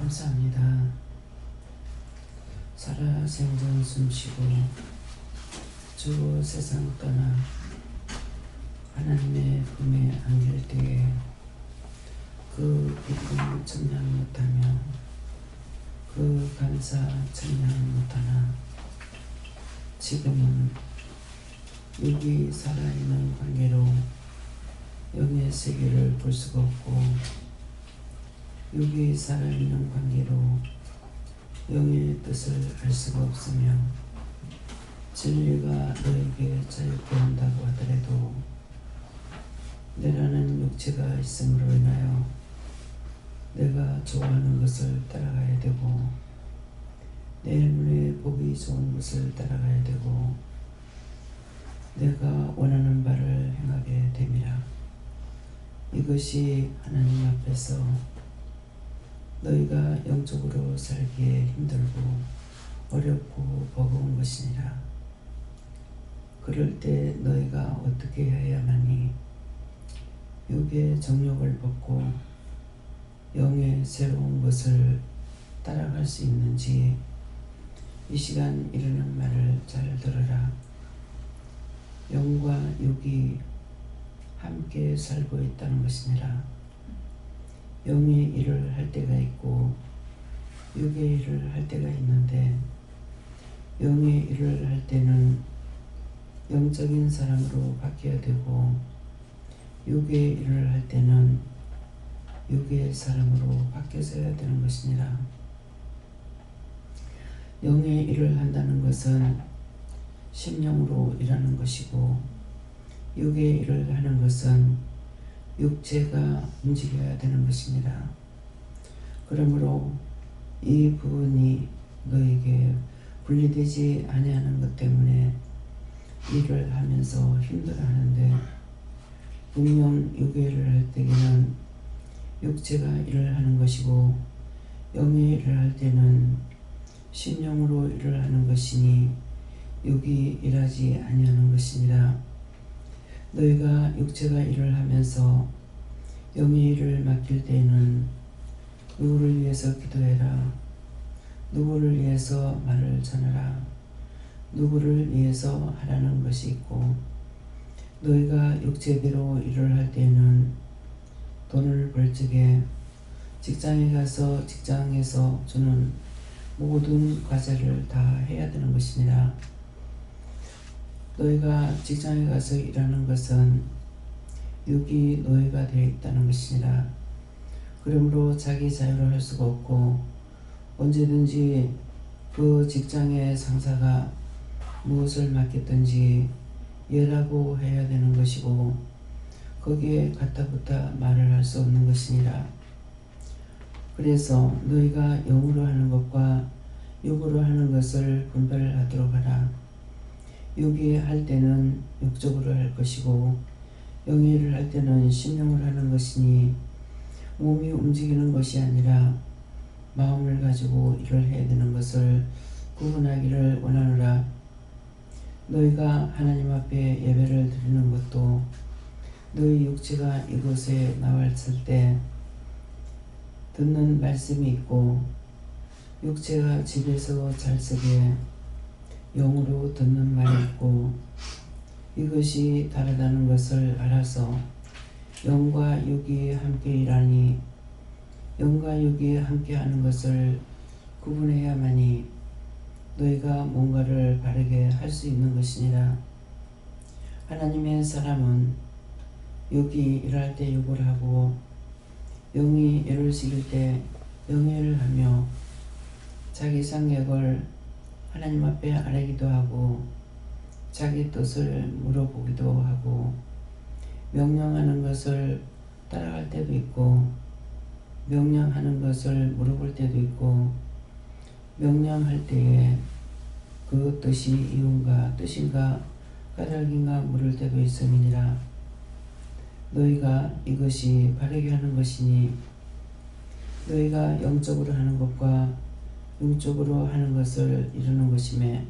감사합니다. 살아 생전 숨쉬고 주 세상 떠나 하나님의 품에 안길 때에 그 기쁨 찬양 못하며 그 감사 찬양 못하나 지금은 육이 살아있는 관계로 영의 세계를 볼 수가 없고 육이 살아있는 관계로 영의 뜻을 알 수가 없으며 진리가 너에게 자유케 한다고 하더라도 내라는 육체가 있음으로 인하여 내가 좋아하는 것을 따라가야 되고 내 눈에 보기 좋은 것을 따라가야 되고 내가 원하는 바를 행하게 됨이라. 이것이 하나님 앞에서 너희가 영적으로 살기에 힘들고 어렵고 버거운 것이니라. 그럴 때 너희가 어떻게 해야만이 육의 정욕을 벗고 영의 새로운 것을 따라갈 수 있는지 이 시간 이르는 말을 잘 들어라. 영과 육이 함께 살고 있다는 것이니라. 영의 일을 할 때가 있고 육의 일을 할 때가 있는데 영의 일을 할 때는 영적인 사람으로 바뀌어야 되고 육의 일을 할 때는 육의 사람으로 바뀌어져야 되는 것이니라. 영의 일을 한다는 것은 심령으로 일하는 것이고 육의 일을 하는 것은 육체가 움직여야 되는 것입니다. 그러므로 이 부분이 너에게 분리되지 아니하는 것 때문에 일을 하면서 힘들어하는데 분명 육의 일을 할 때에는 육체가 일을 하는 것이고 영의 일을 할 때는 심령으로 일을 하는 것이니 육이 일하지 아니하는 것이니라. 너희가 육체가 일을 하면서 영의 일을 맡길 때에는 누구를 위해서 기도해라. 누구를 위해서 말을 전하라. 누구를 위해서 하라는 것이 있고 너희가 육체대로 일을 할 때에는 돈을 벌 적에 직장에 가서 직장에서 주는 모든 과제를 다 해야 되는 것이니라. 너희가 직장에 가서 일하는 것은 육이 노예가 되어 있다는 것이니라. 그러므로 자기 자유를 할 수가 없고 언제든지 그 직장의 상사가 무엇을 맡겼든지 예라고 해야 되는 것이고 거기에 가타부타 말을 할 수 없는 것이니라. 그래서 너희가 영으로 하는 것과 육으로 하는 것을 분별하도록 하라. 육이 할 때는 육적으로 할 것이고 영의 일을 할 때는 심령을 하는 것이니 몸이 움직이는 것이 아니라 마음을 가지고 일을 해야 되는 것을 구분하기를 원하노라. 너희가 하나님 앞에 예배를 드리는 것도 너희 육체가 이곳에 나왔을 때 듣는 말씀이 있고 육체가 집에서 잘 적에 영으로 듣는 말이 있고 이것이 다르다는 것을 알아서 영과 육이 함께 일하니 영과 육이 함께 하는 것을 구분해야만이 너희가 뭔가를 바르게 할 수 있는 것이니라. 하나님의 사람은 육이 일할 때 육을 하고 영이 일을 시킬 때 영의 일을 하며 자기 생각을 하나님 앞에 아뢰기도 하고 자기 뜻을 물어보기도 하고 명령하는 것을 따라갈 때도 있고 명령하는 것을 물어볼 때도 있고 명령할 때에 그 뜻이 이윤가 뜻인가 까닭인가 물을 때도 있음이니라. 너희가 이것이 바르게 하는 것이니 너희가 영적으로 하는 것과 육적으로 하는 것을 이루는 것이며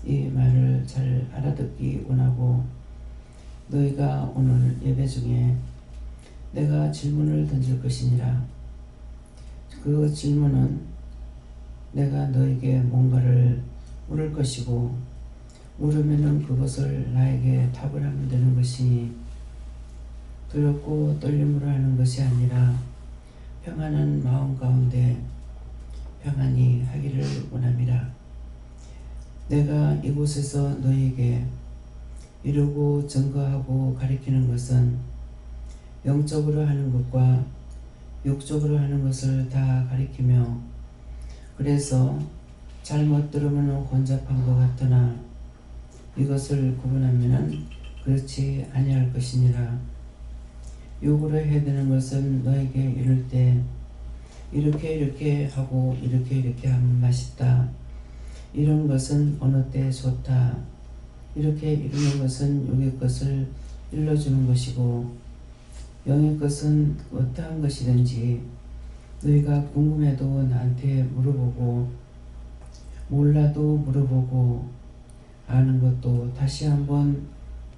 이 말을 잘 알아듣기 원하고 너희가 오늘 예배 중에 내가 질문을 던질 것이니라. 그 질문은 내가 너에게 뭔가를 물을 것이고 물으면은 그것을 나에게 답을 하면 되는 것이니 두렵고 떨림으로 하는 것이 아니라 평안한 마음 가운데 평안히 하기를 원함이라. 내가 이곳에서 너에게 이루고 증거하고 가리키는 것은 영적으로 하는 것과 육적으로 하는 것을 다 가리키며 그래서 잘못 들으면 혼잡한 것 같으나 이것을 구분하면은 그렇지 아니할 것이니라. 욕으로 해야 되는 것은 너에게 이를 때 이렇게 하고 이렇게 하면 맛있다. 이런 것은 어느 때 좋다. 이렇게 이루는 것은 육의 것을 일러주는 것이고 영의 것은 어떠한 것이든지 너희가 궁금해도 나한테 물어보고 몰라도 물어보고 아는 것도 다시 한번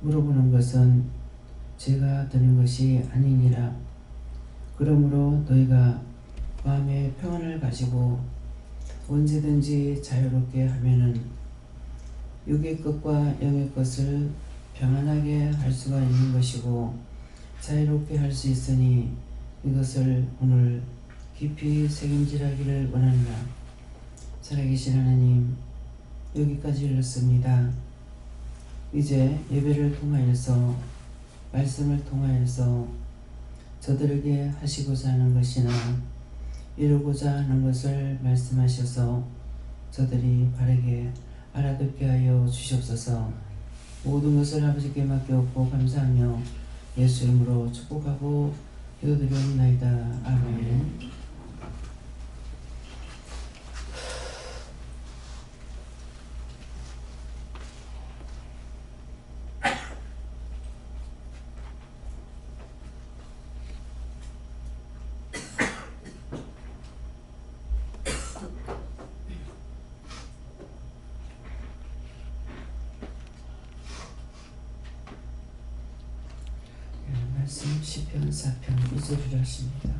물어보는 것은 죄가 되는 것이 아니니라. 그러므로 너희가 마음의 평안을 가지고 언제든지 자유롭게 하면은 육의 것과 영의 것을 평안하게 할 수가 있는 것이고 자유롭게 할 수 있으니 이것을 오늘 깊이 새김질하기를 원하노라. 살아계신 하나님, 여기까지 읽었습니다. 이제 예배를 통하여서 말씀을 통하여서 저들에게 하시고자 하는 것이나 이루고자 하는 것을 말씀하셔서 저들이 바르게 알아듣게 하여 주시옵소서. 모든 것을 아버지께 맡겨놓고 감사하며 예수 이름으로 축복하고 기도드리옵나이다. 아멘. 말씀 시편 4편 2절이라 하십니다.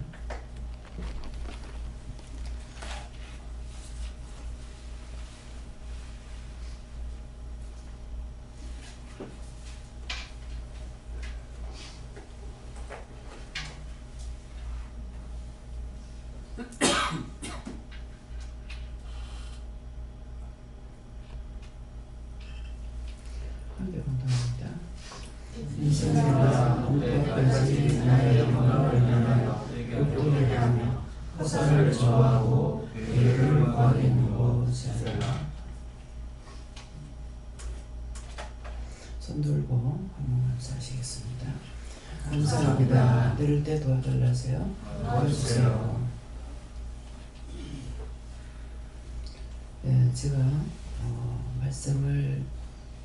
함께 공동합니다. 인생과 공덕까지 나의 영광을 위하여 욕되게 하며 허사를 좋아하고 괴를 구하는 곳이라. 손 들고 한번 감사하시겠습니다. 감사합니다. 내릴 때 도와달라세요. 도와주세요. 네, 제가 말씀을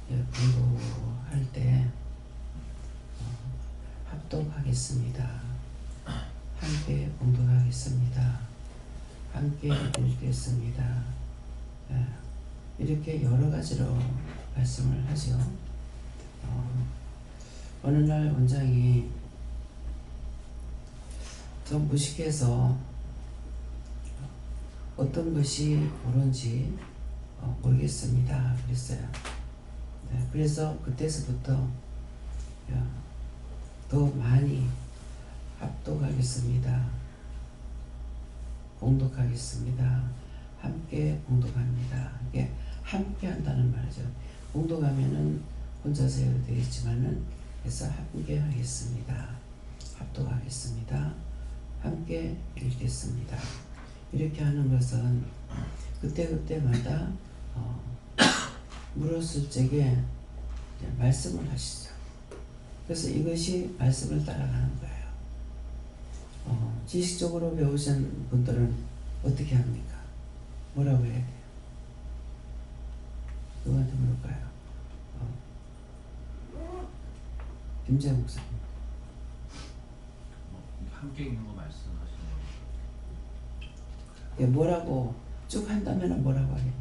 공부할 때 합독하겠습니다. 함께 공독하겠습니다. 함께 읽겠습니다. 이렇게 여러 가지로 말씀을 하죠. 어느 날 원장이 좀 무식해서 어떤 것이 옳은지 모르겠습니다. 그랬어요. 그래서 그때서부터 더 많이 합독하겠습니다. 공독하겠습니다. 함께 공독합니다. 이게 함께 한다는 말이죠. 공독하면은 혼자서 해도 되겠지만은 그래서 함께 하겠습니다. 합독하겠습니다. 함께 읽겠습니다. 이렇게 하는 것은 그때그때마다 물었을 적에 말씀을 하시죠. 그래서 이것이 말씀을 따라가는 거예요. 지식적으로 배우신 분들은 어떻게 합니까? 뭐라고 해야 돼요? 누구한테 물을까요? 김재 목사님. 함께 있는 거 말씀하시는 거예요? 예, 뭐라고 쭉 한다면 뭐라고 하겠냐?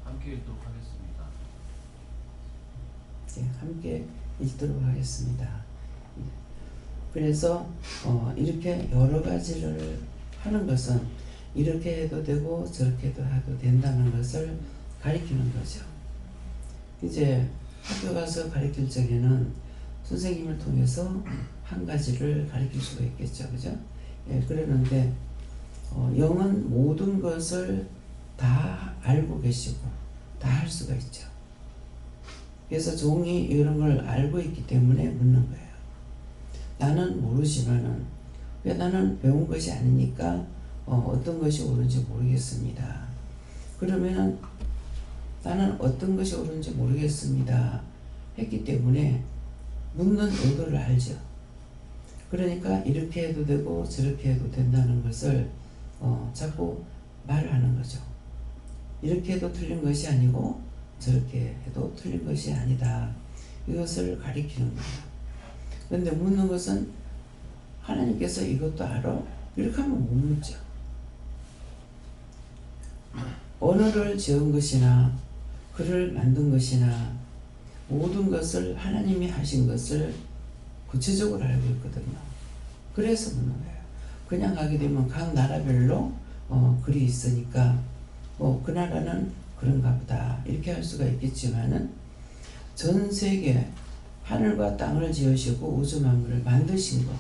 함께 있도록 하겠습니다. 예, 함께 읽도록 하겠습니다. 그래서 이렇게 여러 가지를 하는 것은 이렇게 해도 되고 저렇게 해도 된다는 것을 가리키는 거죠. 이제 학교 가서 가르칠 적에는 선생님을 통해서 한 가지를 가르칠 수가 있겠죠. 그죠? 예, 그러는데 영은 모든 것을 다 알고 계시고 다 할 수가 있죠. 그래서 종이 이런 걸 알고 있기 때문에 묻는 거예요. 나는 모르지만은 왜 나는 배운 것이 아니니까 어떤 것이 옳은지 모르겠습니다. 그러면은 나는 어떤 것이 옳은지 모르겠습니다 했기 때문에 묻는 의도를 알죠. 그러니까 이렇게 해도 되고 저렇게 해도 된다는 것을 자꾸 말하는 거죠. 이렇게 해도 틀린 것이 아니고 저렇게 해도 틀린 것이 아니다. 이것을 가리키는 거예요. 그런데 묻는 것은 하나님께서 이것도 알아? 이렇게 하면 못 묻죠. 언어를 지은 것이나 글을 만든 것이나 모든 것을 하나님이 하신 것을 구체적으로 알고 있거든요. 그래서 묻는 거예요. 그냥 가게 되면 각 나라별로 글이 있으니까 그 나라는 그런가 보다 이렇게 할 수가 있겠지만은 전 세계 하늘과 땅을 지으시고 우주 만물을 만드신 거,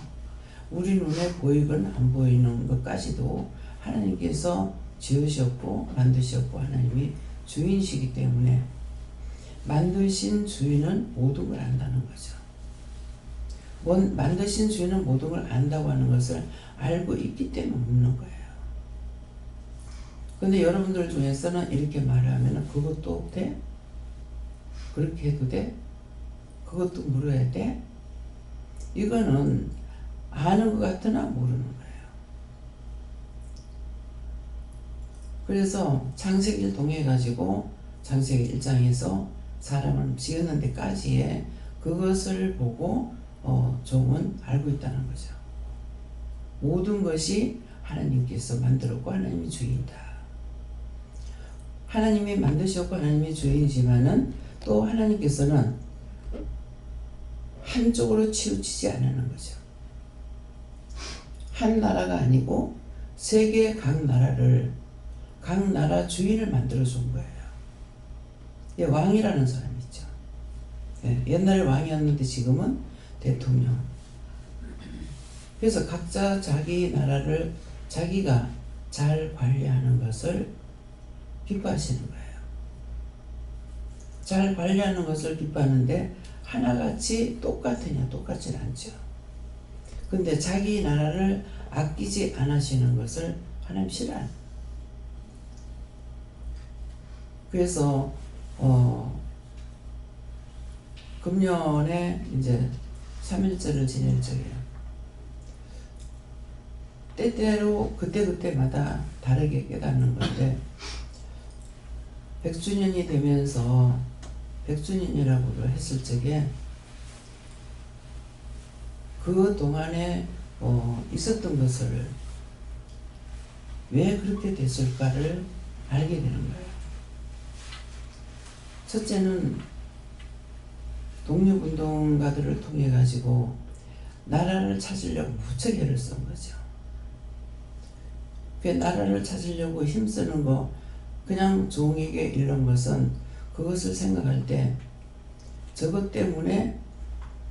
우리 눈에 보이건 안 보이는 것까지도 하나님께서 지으셨고 만드셨고 하나님이 주인이시기 때문에 만드신 주인은 모든 걸 안다는 거죠. 만드신 주인은 모든 걸 안다고 하는 것을 알고 있기 때문에 묻는 거예요. 근데 여러분들 중에서는 이렇게 말하면 그것도 돼? 그렇게 해도 돼? 그것도 물어야 돼? 이거는 아는 것 같으나 모르는 거예요. 그래서 창세기를 통해 가지고 창세기 1장에서 사람을 지었는 데까지의 그것을 보고 종은 알고 있다는 거죠. 모든 것이 하나님께서 만들었고 하나님이 주인이다. 하나님이 만드셨고 하나님이 주인이지만은 또 하나님께서는 한쪽으로 치우치지 않는 거죠. 한 나라가 아니고 세계 각 나라를 각 나라 주인을 만들어 준 거예요. 예, 왕이라는 사람이 있죠. 예, 옛날에 왕이었는데 지금은 대통령. 그래서 각자 자기 나라를 자기가 잘 관리하는 것을 기뻐하시는 거예요. 잘 관리하는 것을 기뻐하는데 하나같이 똑같으냐? 똑같지는 않죠. 근데 자기 나라를 아끼지 않으시는 것을 하나님 싫어하는. 그래서 금년에 이제 3.1절을 지낼 적이에요. 때때로 그때그때마다 다르게 깨닫는 건데 100주년이 되면서 100주년이라고 했을 적에 그 동안에 있었던 것을 왜 그렇게 됐을까를 알게 되는 거예요. 첫째는 독립운동가들을 통해 가지고 나라를 찾으려고 무척 애를 쓴 거죠. 그 나라를 찾으려고 힘쓰는 거 그냥 종에게 이런 것은 그것을 생각할 때 저것 때문에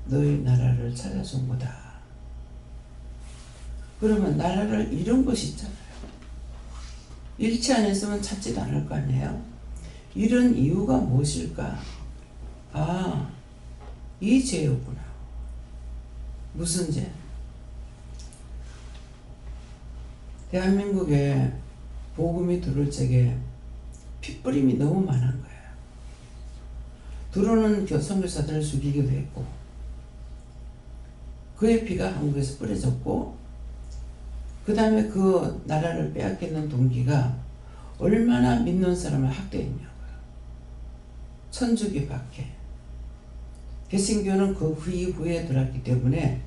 너희 나라를 찾아준 거다. 그러면 나라를 잃은 것이 있잖아요. 잃지 않았으면 찾지도 않을 거 아니에요. 잃은 이유가 무엇일까? 아, 이 죄였구나. 무슨 죄? 대한민국에 복음이 들어올 적에 핏부림이 너무 많은 거예요. 들어오는 선교사들을 죽이기도 했고 그의 피가 한국에서 뿌려졌고 그 다음에 그 나라를 빼앗기는 동기가 얼마나 믿는 사람을 학대했냐고요. 천주교 박해. 개신교는 그 이후에 들어왔기 때문에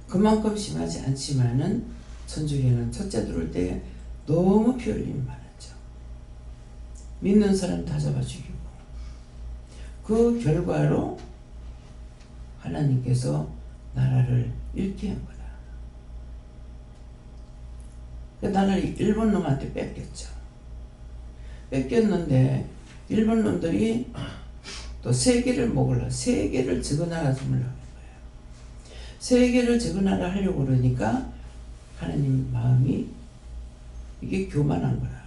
그만큼 심하지 않지만은 천주교는 첫째 들어올 때 너무 피 흘림이 많았죠. 믿는 사람 다 잡아 죽이고 그 결과로 하나님께서 나라를 잃게 한 거다. 나는 일본 놈한테 뺏겼죠. 뺏겼는데 일본 놈들이 또 세계를 먹으려 세계를 적어나라 주물러 거예요. 세계를 적어나라 하려고 그러니까 하나님 마음이 이게 교만한 거라.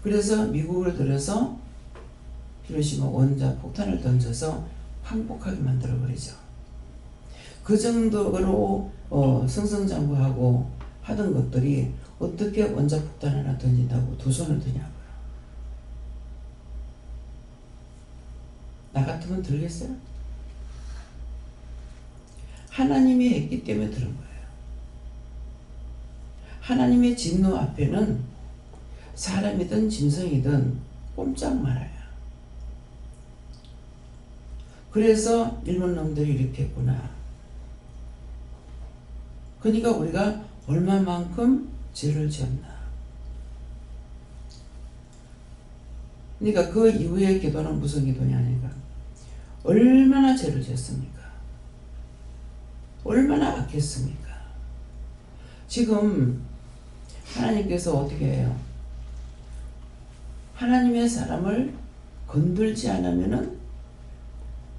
그래서 미국을 들어서 히로시마 원자 폭탄을 던져서 항복하게 만들어 버리죠. 그 정도로 승승장구하고 하던 것들이 어떻게 원자 폭탄 하나 던진다고 두 손을 드냐고요. 나 같으면 들겠어요? 하나님이 했기 때문에 들은 거예요. 하나님의 진노 앞에는 사람이든 짐승이든 꼼짝 말아요. 그래서 일본 놈들이 이렇게 했구나. 그러니까 우리가 얼마만큼 죄를 지었나. 그러니까 그 이후의 기도는 무슨 기도냐니까 얼마나 죄를 지었습니까? 얼마나 악했습니까? 지금 하나님께서 어떻게 해요? 하나님의 사람을 건들지 않으면은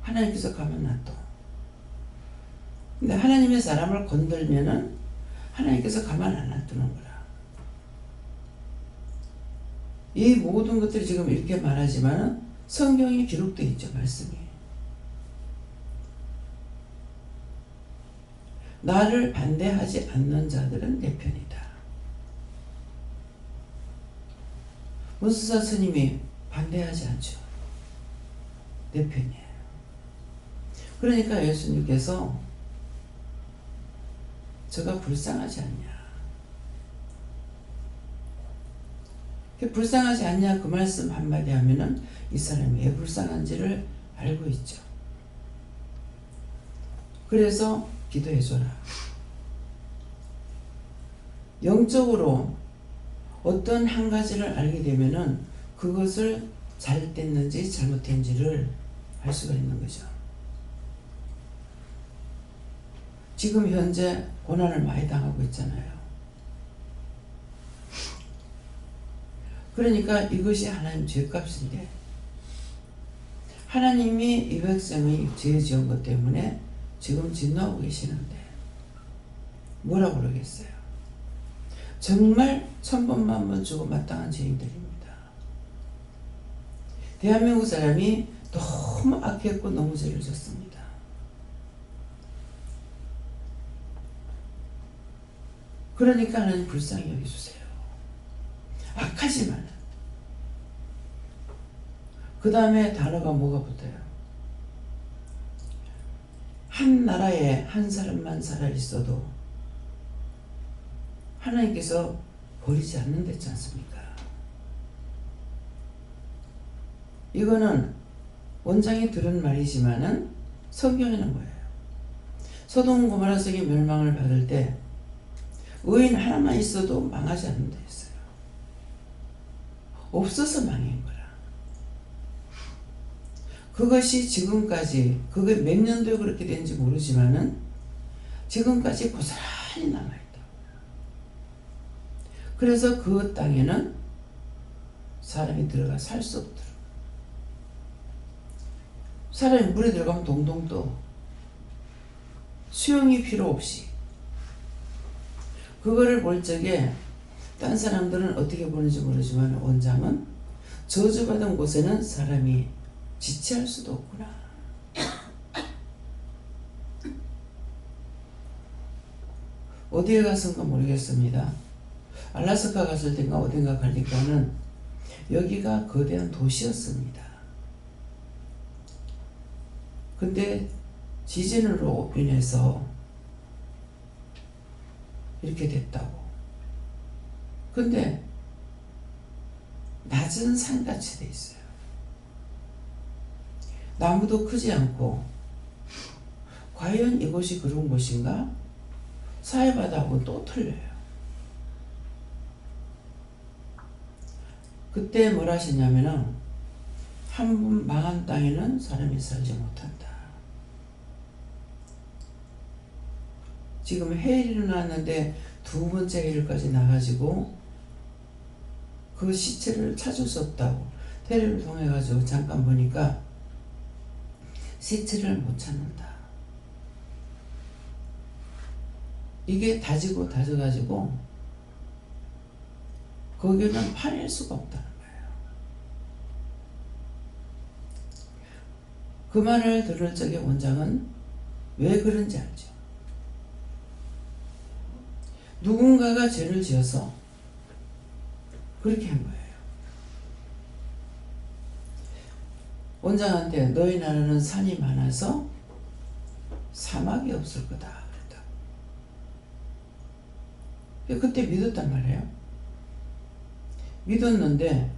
하나님께서 가만 놔둬. 근데 하나님의 사람을 건들면은 하나님께서 가만 안 놔두는 거라. 이 모든 것들이 지금 이렇게 말하지만은 성경에 기록되어 있죠, 말씀이. 나를 반대하지 않는 자들은 내 편이다. 문수사 스님이 반대하지 않죠. 내 편이에요. 그러니까 예수님께서 저가 불쌍하지 않냐. 불쌍하지 않냐 그 말씀 한마디 하면은 이 사람이 왜 불쌍한지를 알고 있죠. 그래서 기도해줘라. 영적으로 어떤 한 가지를 알게 되면은 그것을 잘 됐는지 잘못된지를 알 수가 있는 거죠. 지금 현재 고난을 많이 당하고 있잖아요. 그러니까 이것이 하나님 죄값인데 하나님이 이 백성이 죄 지은 것 때문에 지금 진노하고 계시는데 뭐라고 그러겠어요? 정말 천번만번 주고 마땅한 죄인들입니다. 대한민국 사람이 너무 악했고 너무 죄를 졌습니다. 그러니까 하나님 불쌍히 여겨주세요. 악하지만 그 다음에 단어가 뭐가 붙어요? 한 나라에 한 사람만 살아 있어도 하나님께서 버리지 않는댔지 않습니까? 이거는 원장이 들은 말이지만은 성경에는 뭐예요? 소돔 고모라 성이 멸망을 받을 때 의인 하나만 있어도 망하지 않는다 했어요. 없어서 망한 거라. 그것이 지금까지 그게 몇 년도에 그렇게 된지 모르지만은 지금까지 고스란히 남아있다. 그래서 그 땅에는 사람이 들어가 살 수 없더라. 사람이 물에 들어가면 동동 떠. 수영이 필요 없이. 그거를 볼 적에 딴 사람들은 어떻게 보는지 모르지만 원장은 저주받은 곳에는 사람이 지체할 수도 없구나. 어디에 갔은가 모르겠습니다. 알라스카 갔을 때인가 어딘가 가니까는 여기가 거대한 도시였습니다. 근데 지진으로 인해서 이렇게 됐다고. 근데 낮은 산같이 돼 있어요. 나무도 크지 않고 과연 이곳이 그런 곳인가? 사해바다하고는 또 틀려요. 그때 뭐라 하시냐면은 한 번 망한 땅에는 사람이 살지 못한다. 지금 해일이 났는데 두 번째 해일까지 나가지고 그 시체를 찾을 수 없다고 테레비를 통해 가지고 잠깐 보니까 시체를 못 찾는다. 이게 다지고 다져가지고 거기는 파낼 수가 없다는 거예요. 그 말을 들을 적에 원장은 왜 그런지 알죠. 누군가가 죄를 지어서 그렇게 한 거예요. 원장한테 너희 나라는 산이 많아서 사막이 없을 거다 그랬다. 그때 믿었단 말이에요. 믿었는데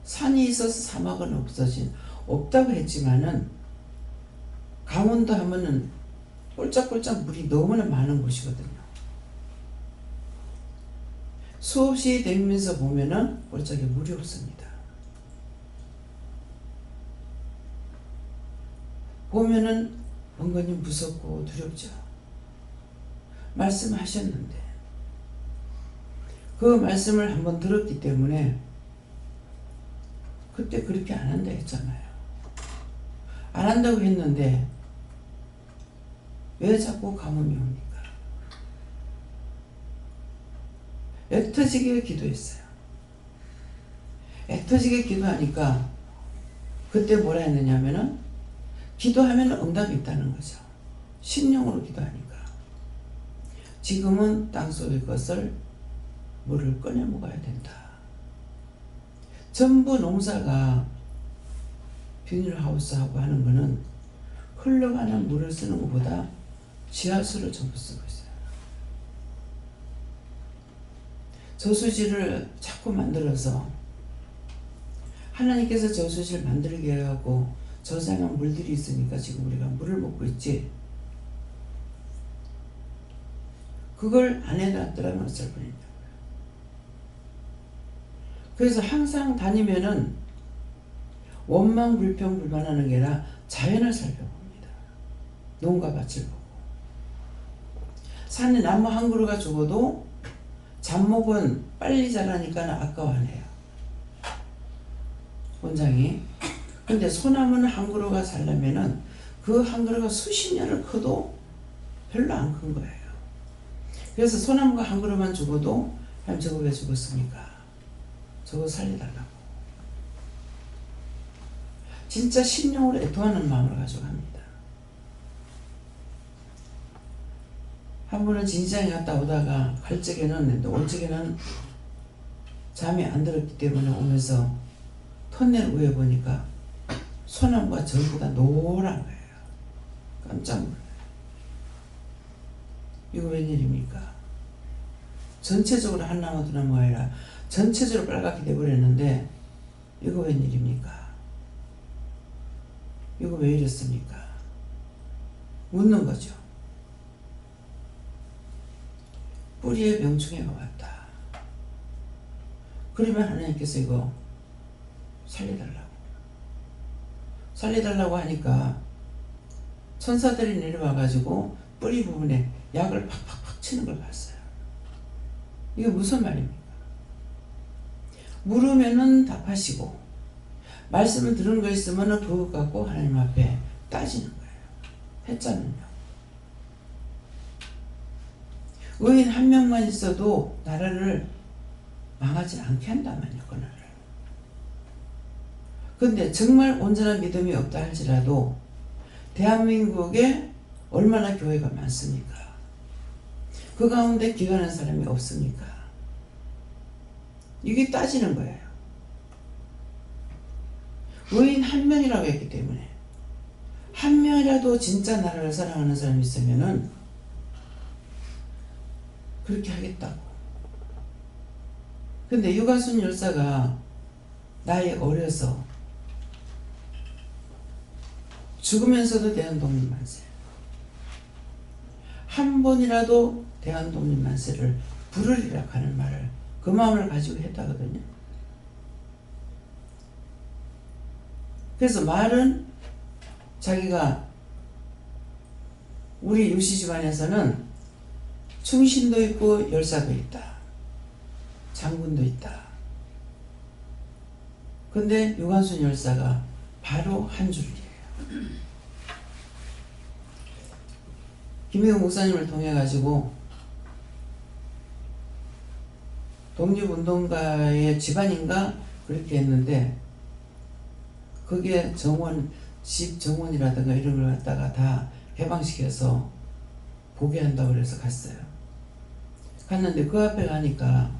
산이 있어서 사막은 없다고 했지만은 강원도 하면은 꼴짝꼴짝 물이 너무나 많은 곳이거든요. 수없이 다니면서 보면은 꼴짝에 물이 없습니다. 보면은 은근히 무섭고 두렵죠. 말씀하셨는데 그 말씀을 한번 들었기 때문에 그때 그렇게 안 한다 했잖아요. 안 한다고 했는데 왜 자꾸 가뭄이 옵니까? 애터지게 기도했어요. 애터지게 기도하니까 그때 뭐라 했느냐면은 기도하면 응답이 있다는 거죠. 심령으로 기도하니까. 지금은 땅속의 것을 물을 꺼내 먹어야 된다. 전부 농사가 비닐하우스하고 하는 거는 흘러가는 물을 쓰는 것보다 지하수를 전부 쓰고 있어요. 저수지를 자꾸 만들어서 하나님께서 저수지를 만들게 해갖고 저장한 물들이 있으니까 지금 우리가 물을 먹고 있지. 그걸 안 해놨더라면 어쩔 뻔했냐고요. 그래서 항상 다니면은 원망 불평 불만하는 게 아니라 자연을 살펴봅니다. 농가 밭을 보고. 산에 나무 한 그루가 죽어도 잡목은 빨리 자라니까 아까워하네요. 원장이. 근데 소나무는 한 그루가 살려면은 그 한 그루가 수십 년을 커도 별로 안 큰 거예요. 그래서 소나무가 한 그루만 죽어도 하나님 저거 왜 죽었습니까? 저거 살려달라고. 진짜 심령으로 애통하는 마음을 가지고 합니다. 한 번은 진시장에 갔다 오다가 갈 적에는 올 적에는 잠이 안 들었기 때문에 오면서 터널 위에 보니까 소나무가 전부 다 노란 거예요. 깜짝 놀라요. 이거 웬일입니까? 전체적으로 한 나무 두 나무가 아니라 전체적으로 빨갛게 돼버렸는데 이거 웬일입니까? 이거 왜 이랬습니까? 묻는 거죠. 뿌리에 병충해가 왔다. 그러면 하나님께서 이거 살려달라고 하니까 천사들이 내려와가지고 뿌리 부분에 약을 팍팍팍 치는 걸 봤어요. 이게 무슨 말입니까? 물으면은 답하시고 말씀을 들은 거 있으면 그것 갖고 하나님 앞에 따지는 거예요. 했잖아요. 의인 한 명만 있어도 나라를 망하지 않게 한다만요. 그 나라를. 근데 정말 온전한 믿음이 없다 할지라도 대한민국에 얼마나 교회가 많습니까? 그 가운데 기도하는 사람이 없습니까? 이게 따지는 거예요. 의인 한 명이라고 했기 때문에 한 명이라도 진짜 나라를 사랑하는 사람이 있으면은 그렇게 하겠다고. 근데 유가순 열사가 나이 어려서 죽으면서도 대한독립만세, 한 번이라도 대한독립만세를 부르리라 하는 말을 그 마음을 가지고 했다거든요. 그래서 말은 자기가 우리 유씨 집안에서는 충신도 있고 열사도 있다. 장군도 있다. 근데 유관순 열사가 바로 한 줄이에요. 김혜경 목사님을 통해 가지고 독립운동가의 집안인가 그렇게 했는데 그게 정원, 집 정원이라든가 이런 걸 갖다가 다 개방시켜서 보게 한다고 그래서 갔어요. 갔는데 그 앞에 가니까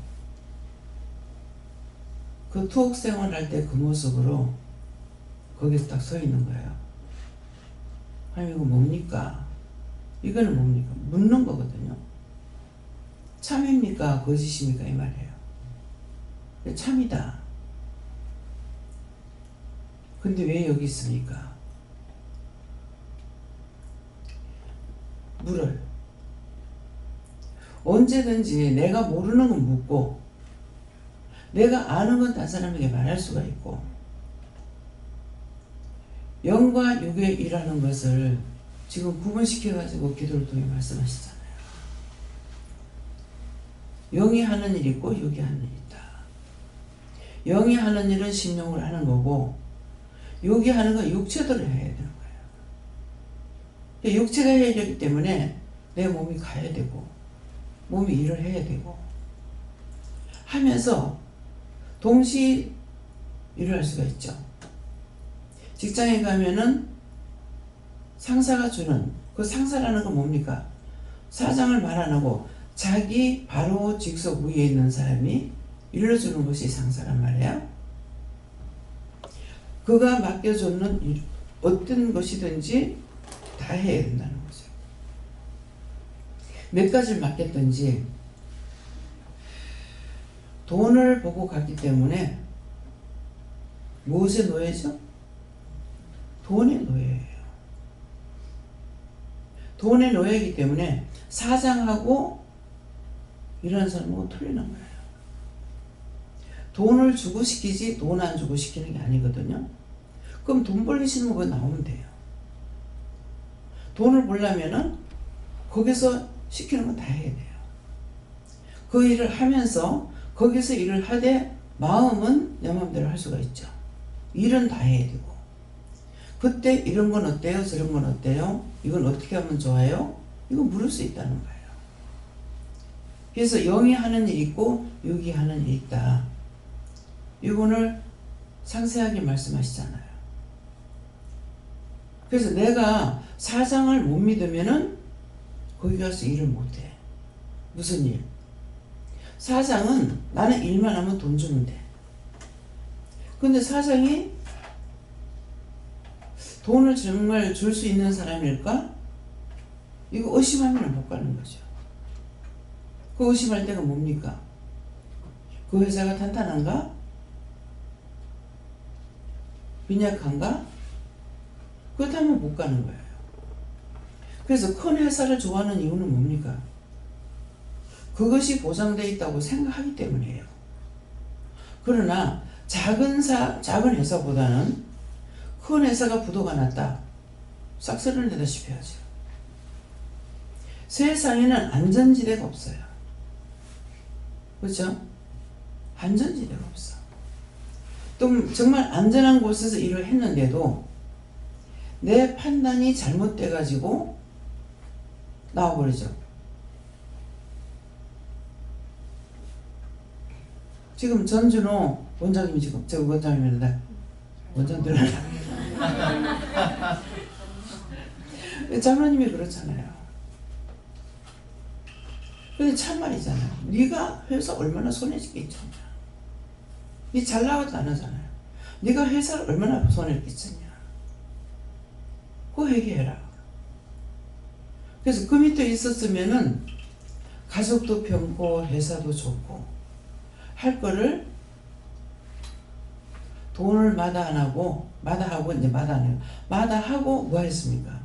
그 투옥 생활할 때 그 모습으로 거기서 딱 서 있는 거예요. 아니 이거 뭡니까? 이거는 뭡니까? 묻는 거거든요. 참입니까? 거짓입니까? 이 말이에요. 참이다. 근데 왜 여기 있습니까? 물어요. 언제든지 내가 모르는 건 묻고 내가 아는 건 다른 사람에게 말할 수가 있고 영과 육의 일하는 것을 지금 구분시켜가지고 기도를 통해 말씀하시잖아요. 영이 하는 일이 있고 육이 하는 일이 있다. 영이 하는 일은 심령으로 하는 거고 육이 하는 건 육체대로 해야 되는 거예요. 육체가 해야 되기 때문에 내 몸이 가야 되고 몸이 일을 해야 되고 하면서 동시에 일을 할 수가 있죠. 직장에 가면은 상사가 주는 그 상사라는 건 뭡니까? 사장을 말 안 하고 자기 바로 직속 위에 있는 사람이 일러주는 것이 상사란 말이에요. 그가 맡겨주는 어떤 것이든지 다 해야 된다는 거죠. 몇 가지를 맡겼든지 돈을 보고 갔기 때문에 무엇의 노예죠? 돈의 노예예요. 돈의 노예이기 때문에 사장하고 이런 사람은 틀리는 거예요. 돈을 주고 시키지 돈 안 주고 시키는 게 아니거든요. 그럼 돈 벌리시는 거 나오면 돼요. 돈을 벌려면은 거기서 시키는 건 다 해야 돼요. 그 일을 하면서 거기서 일을 하되 마음은 내 마음대로 할 수가 있죠. 일은 다 해야 되고 그때 이런 건 어때요? 저런 건 어때요? 이건 어떻게 하면 좋아요? 이거 물을 수 있다는 거예요. 그래서 영이 하는 일이 있고 육이 하는 일이 있다. 이거를 상세하게 말씀하시잖아요. 그래서 내가 사장을 못 믿으면은 거기 가서 일을 못해. 무슨 일? 사장은 나는 일만 하면 돈 주면 돼. 근데 사장이 돈을 정말 줄 수 있는 사람일까? 이거 의심하면 못 가는 거죠. 그 의심할 때가 뭡니까? 그 회사가 탄탄한가? 빈약한가? 그렇다면 못 가는 거예요. 그래서 큰 회사를 좋아하는 이유는 뭡니까? 그것이 보장되어 있다고 생각하기 때문이에요. 그러나 작은 회사보다는 큰 회사가 부도가 났다. 싹쓸이를 내다시피 하죠. 세상에는 안전지대가 없어요. 그렇죠? 안전지대가 없어. 또 정말 안전한 곳에서 일을 했는데도 내 판단이 잘못돼 가지고 나와버리죠. 지금 전준호 원장님이 지금 저 원장님입니다. 원장들 장로님이 그렇잖아요. 근데 참말이잖아요. 네가 회사 얼마나 손해를 끼쳤냐. 네 잘 나가도 안 하잖아요. 네가 회사를 얼마나 손해를 끼쳤냐. 그거 회개해라. 그래서 그 밑에 있었으면은 가족도 편고 회사도 좋고 할 거를 돈을 마다 안 하고 마다하고 이제 마다 안 해요. 마다하고 뭐 했습니까?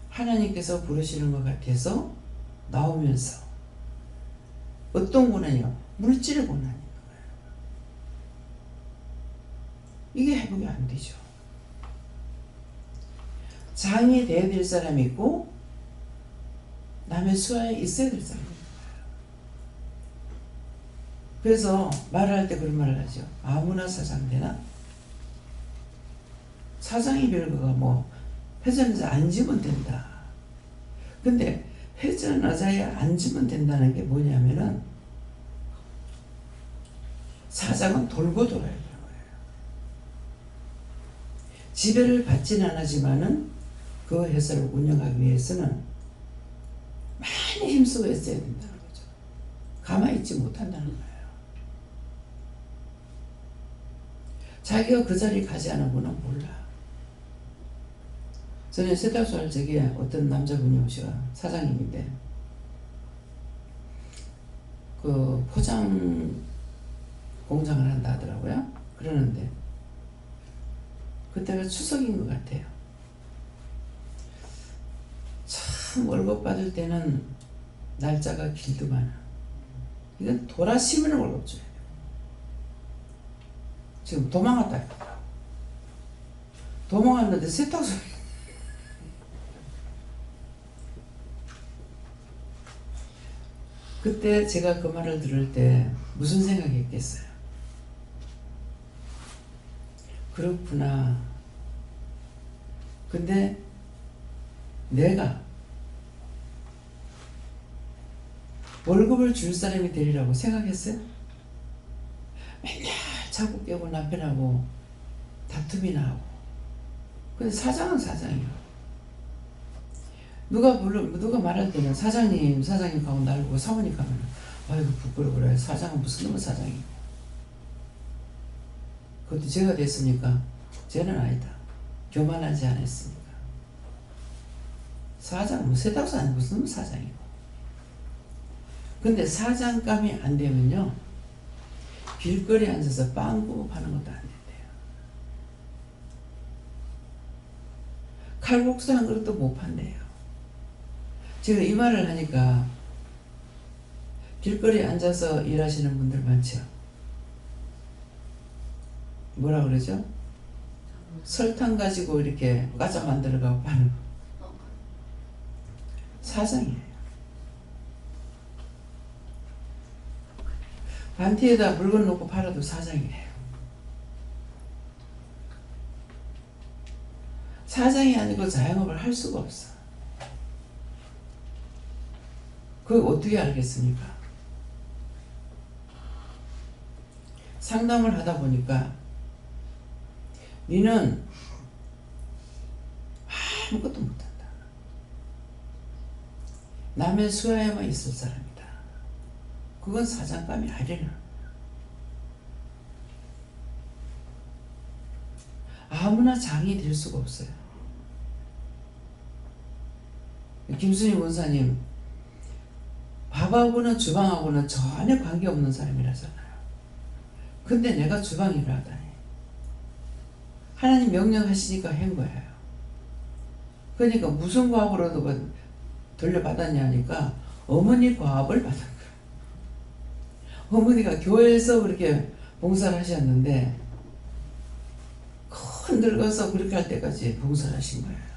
하나님께서 부르시는 것 같아서 나오면서 어떤 고난이요? 물질의 고난인 거예요. 이게 회복이 안 되죠. 장이 돼야 될 사람이 있고 남의 수하에 있어야 될 사람이에요. 그래서 말을 할 때 그런 말을 하죠. 아무나 사장 되나? 사장이 별거가 뭐 회전의자 앉으면 된다. 근데 회전의자에 앉으면 된다는 게 뭐냐면은 사장은 돌고 돌아야 되는 거예요. 지배를 받지는 않지만은 그 회사를 운영하기 위해서는 많이 힘쓰고 있어야 된다는 거죠. 가만히 있지 못한다는 거예요. 자기가 그 자리에 가지 않으면 몰라. 저는 세탁소 할 적에 어떤 남자분이 오셔 사장님인데 그 포장 공장을 한다 하더라고요. 그러는데 그때가 추석인 것 같아요. 참 월급 받을 때는 날짜가 길더만 이건 돌아시면 월급 줘야 돼요. 지금 도망갔다. 도망갔는데 세탁소 그때 제가 그 말을 들을 때 무슨 생각이 있겠어요? 그렇구나. 근데 내가 월급을 줄 사람이 되리라고 생각했어요? 맨날 자꾸 깨고 남편하고 다툼이나 하고. 근데 사장은 사장이에요. 누가 말할 때는 사장님 하고 날 보고 사모님 하면 아이고 부끄러워라. 사장은 무슨 놈의 사장이고. 그것도 제가 됐으니까 쟤는 아니다. 교만하지 않았으니까. 사장, 뭐 세탁소 아니고 무슨 놈의 사장이고. 근데 사장감이 안 되면요. 길거리에 앉아서 빵 구워 파는 것도 안 된대요. 칼국수 한 그릇도 못 판대요. 제가 이 말을 하니까 길거리에 앉아서 일하시는 분들 많죠. 뭐라 그러죠? 설탕 가지고 이렇게 과자 만들어가고 파는 거. 사장이에요. 반티에다 물건 놓고 팔아도 사장이에요. 사장이 아니고 자영업을 할 수가 없어. 그걸 어떻게 알겠습니까? 상담을 하다 보니까 니는 아무것도 못한다. 남의 수하에만 있을 사람이다. 그건 사장감이 아니라. 아무나 장이 될 수가 없어요. 김순희 원사님 밥하고는 주방하고는 전혀 관계없는 사람이라잖아요. 근데 내가 주방 일을 하다니. 하나님 명령하시니까 한 거예요. 그러니까 무슨 과업으로도 돌려받았냐니까 어머니 과업을 받은 거예요. 어머니가 교회에서 그렇게 봉사를 하셨는데 큰 늙어서 그렇게 할 때까지 봉사를 하신 거예요.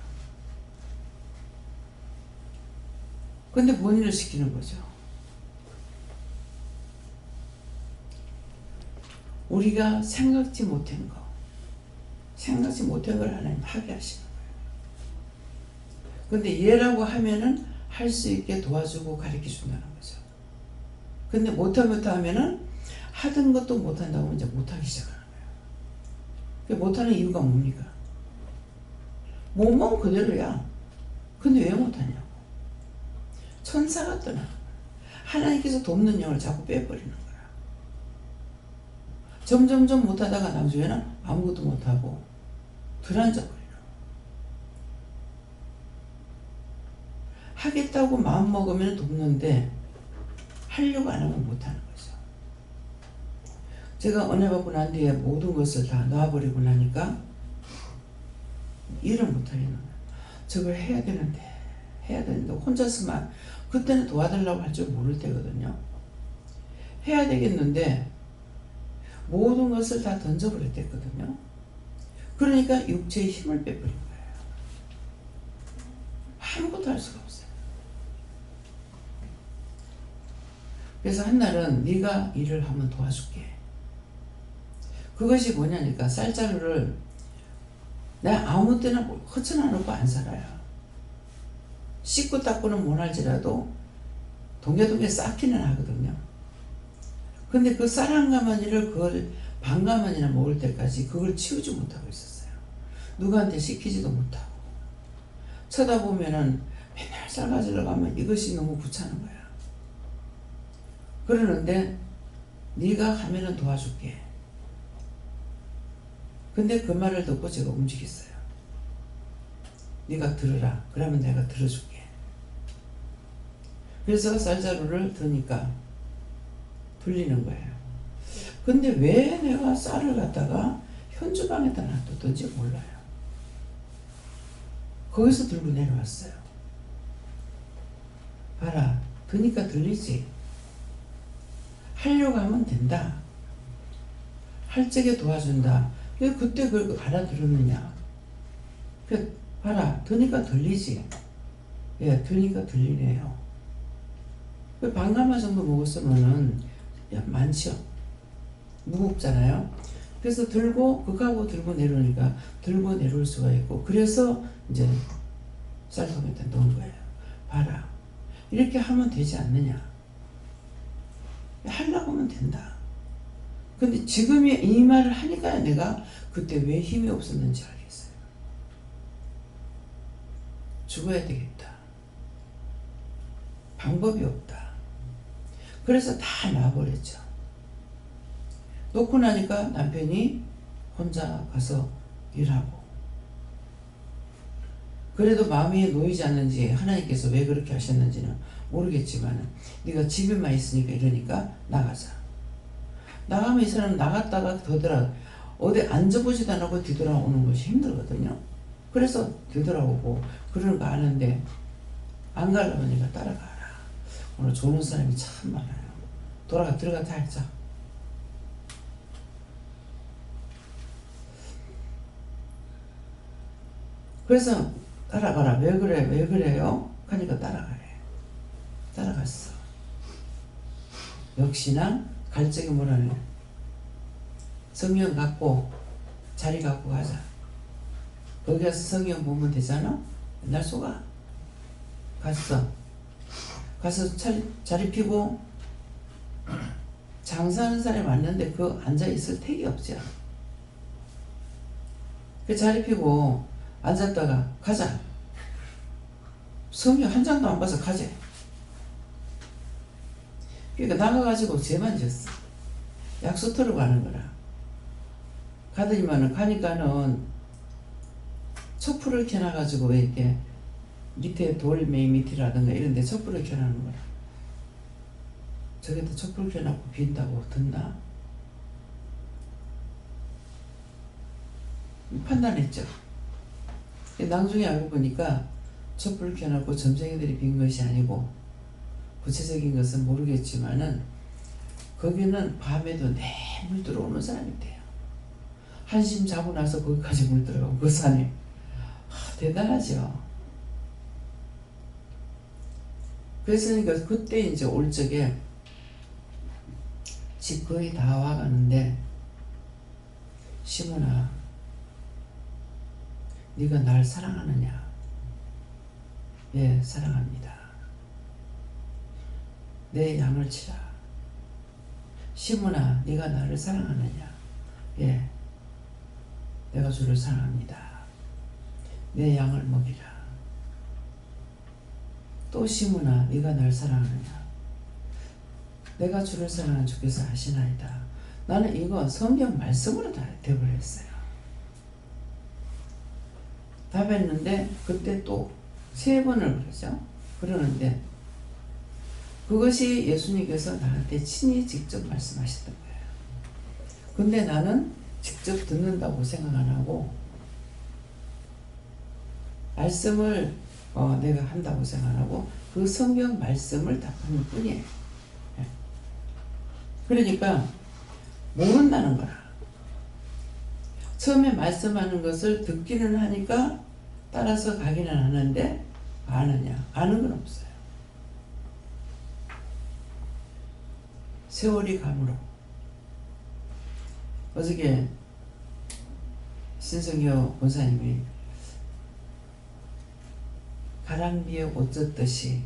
근데 본인을 시키는 거죠. 우리가 생각지 못한 거, 생각지 못한 걸 하나님 하게 하시는 거예요. 근데 얘라고 하면은 할 수 있게 도와주고 가르쳐 준다는 거죠. 근데 못하면은 하던 것도 못한다고 이제 못하기 시작하는 거예요. 못하는 이유가 뭡니까? 몸은 그대로야. 근데 왜 못하냐고. 천사가 떠나. 하나님께서 돕는 영을 자꾸 빼버리는 거야. 점점점 못하다가 나중에는 아무것도 못하고 들앉아버리는. 하겠다고 마음먹으면 돕는데 하려고 안 하면 못하는 거죠. 제가 은혜 받고 난 뒤에 모든 것을 다 놔버리고 나니까 일을 못하겠는 거예요. 저걸 해야 되는데 혼자서만 그때는 도와달라고 할 줄 모를 때거든요. 해야 되겠는데 모든 것을 다 던져버렸댔거든요. 그러니까 육체의 힘을 빼버린 거예요. 아무것도 할 수가 없어요. 그래서 한날은 네가 일을 하면 도와줄게. 그것이 뭐냐니까 쌀자루를 내가 아무 때나 허천하놓고 안 살아요. 씻고 닦고는 못할지라도 동게동게 쌓기는 하거든요. 근데 그 쌀 한 가마니를 그걸 반 가마니나 먹을 때까지 그걸 치우지 못하고 있었어요. 누구한테 시키지도 못하고. 쳐다보면은 맨날 쌀 가지러 가면 이것이 너무 귀찮은 거야. 그러는데 네가 하면은 도와줄게. 근데 그 말을 듣고 제가 움직였어요. 네가 들으라. 그러면 내가 들어줄게. 그래서 쌀자루를 드니까 불리는 거예요. 근데 왜 내가 쌀을 갖다가 현주방에다 놔뒀던지 몰라요. 거기서 들고 내려왔어요. 봐라. 드니까 들리지. 하려고 하면 된다. 할 적에 도와준다. 왜 그때 그걸 알아들었느냐. 봐라. 드니까 들리지. 예, 드니까 들리네요. 반가마 정도 먹었으면은 많죠. 무겁잖아요. 그래서 들고 그거하고 들고 내려오니까 들고 내려올 수가 있고 그래서 이제 쌀통에다 넣은 거예요. 봐라. 이렇게 하면 되지 않느냐. 하려고 하면 된다. 근데 지금 이 말을 하니까 내가 그때 왜 힘이 없었는지 알겠어요. 죽어야 되겠다. 방법이 없다. 그래서 다 놔버렸죠. 놓고 나니까 남편이 혼자 가서 일하고. 그래도 마음에 놓이지 않는지 하나님께서 왜 그렇게 하셨는지는 모르겠지만 네가 집에만 있으니까 이러니까 나가자. 나가면 이 사람 나갔다가 어디 앉아보지도 않고 뒤돌아오는 것이 힘들거든요. 그래서 뒤돌아오고 그러는 거 아는데 안 가려고 하니까 따라가라. 오늘 좋은 사람이 참 많아요. 들어가 살자. 그래서 따라가라. 왜 그래요? 하니까 따라가래. 따라갔어. 역시나 갈 적이 뭐라네. 성경 갖고 자리 갖고 가자. 거기 가서 성경 보면 되잖아. 맨날 속아. 가서 자리 피고 장사하는 사람이 왔는데 그 앉아있을 택이 없죠. 그 자리 피고 앉았다가 가자. 성경 한 장도 안 봐서 가자. 그러니까 나가가지고 죄만 졌어. 약수터로 가는 거라. 가니까는 촛불을 켜놔가지고 왜 이렇게 밑에 돌멩이 밑이라든가 이런 데 촛불을 켜놓는 거라. 저기다 촛불 켜놓고 빈다고 듣나? 판단했죠. 나중에 알고 보니까 촛불 켜놓고 점쟁이들이 빈 것이 아니고 구체적인 것은 모르겠지만은 거기는 밤에도 물 들어오는 사람이 있대요. 한심 자고 나서 거기까지 물 들어가고 그 산에. 대단하죠. 그래서 그때 이제 올 적에 집 거의 다 와가는데 시몬아 네가 날 사랑하느냐? 예, 사랑합니다. 내 양을 치라. 시몬아 네가 나를 사랑하느냐? 예, 내가 주를 사랑합니다. 내 양을 먹이라. 또 시몬아 네가 날 사랑하느냐? 내가 주를 사랑하는 주께서 하시나이다. 나는 이거 성경 말씀으로 다 대답을 했어요. 답했는데 그때 또 3번을 그러죠. 그러는데 그것이 예수님께서 나한테 친히 직접 말씀하셨던 거예요. 근데 나는 직접 듣는다고 생각 안 하고 말씀을 내가 한다고 생각 안 하고 그 성경 말씀을 답하는 뿐이에요. 그러니까 모른다는 거라. 처음에 말씀하는 것을 듣기는 하니까 따라서 가기는 하는데 아느냐? 아는 건 없어요. 세월이 감으로. 어저께 신성효 권사님이 가랑비에 옷 젖듯이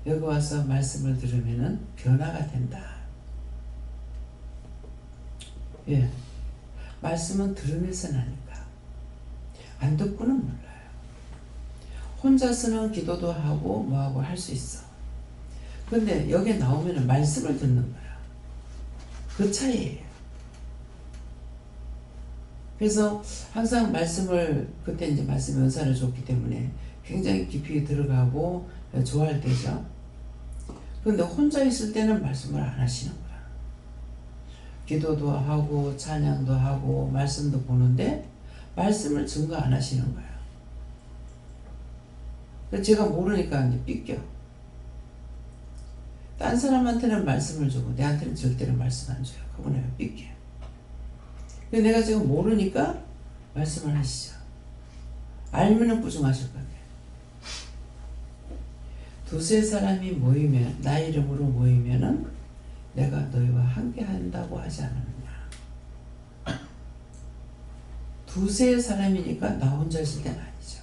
여기 와서 말씀을 들으면은 변화가 된다. 예, 말씀은 들으면서 나니까. 안 듣고는 몰라요. 혼자서는 기도도 하고 뭐하고 할 수 있어. 근데 여기 나오면은 말씀을 듣는 거야. 그 차이예요. 그래서 항상 말씀을, 그때 이제 말씀 연사를 줬기 때문에 굉장히 깊이 들어가고 좋아할 때죠. 근데 혼자 있을 때는 말씀을 안 하시는 거야. 기도도 하고 찬양도 하고 말씀도 보는데 말씀을 증거 안 하시는 거야. 그래서 제가 모르니까 이제 삐껴. 딴 사람한테는 말씀을 주고 내한테는 절대로 말씀 안 줘요. 그거 내가 삐껴. 근데 내가 지금 모르니까 말씀을 하시죠. 알면은 부정하실 건데. 두세 사람이 모이면, 나 이름으로 모이면은 내가 너희와 함께 한다고 하지 않았느냐. 두세 사람이니까 나 혼자 있을 때는 아니죠.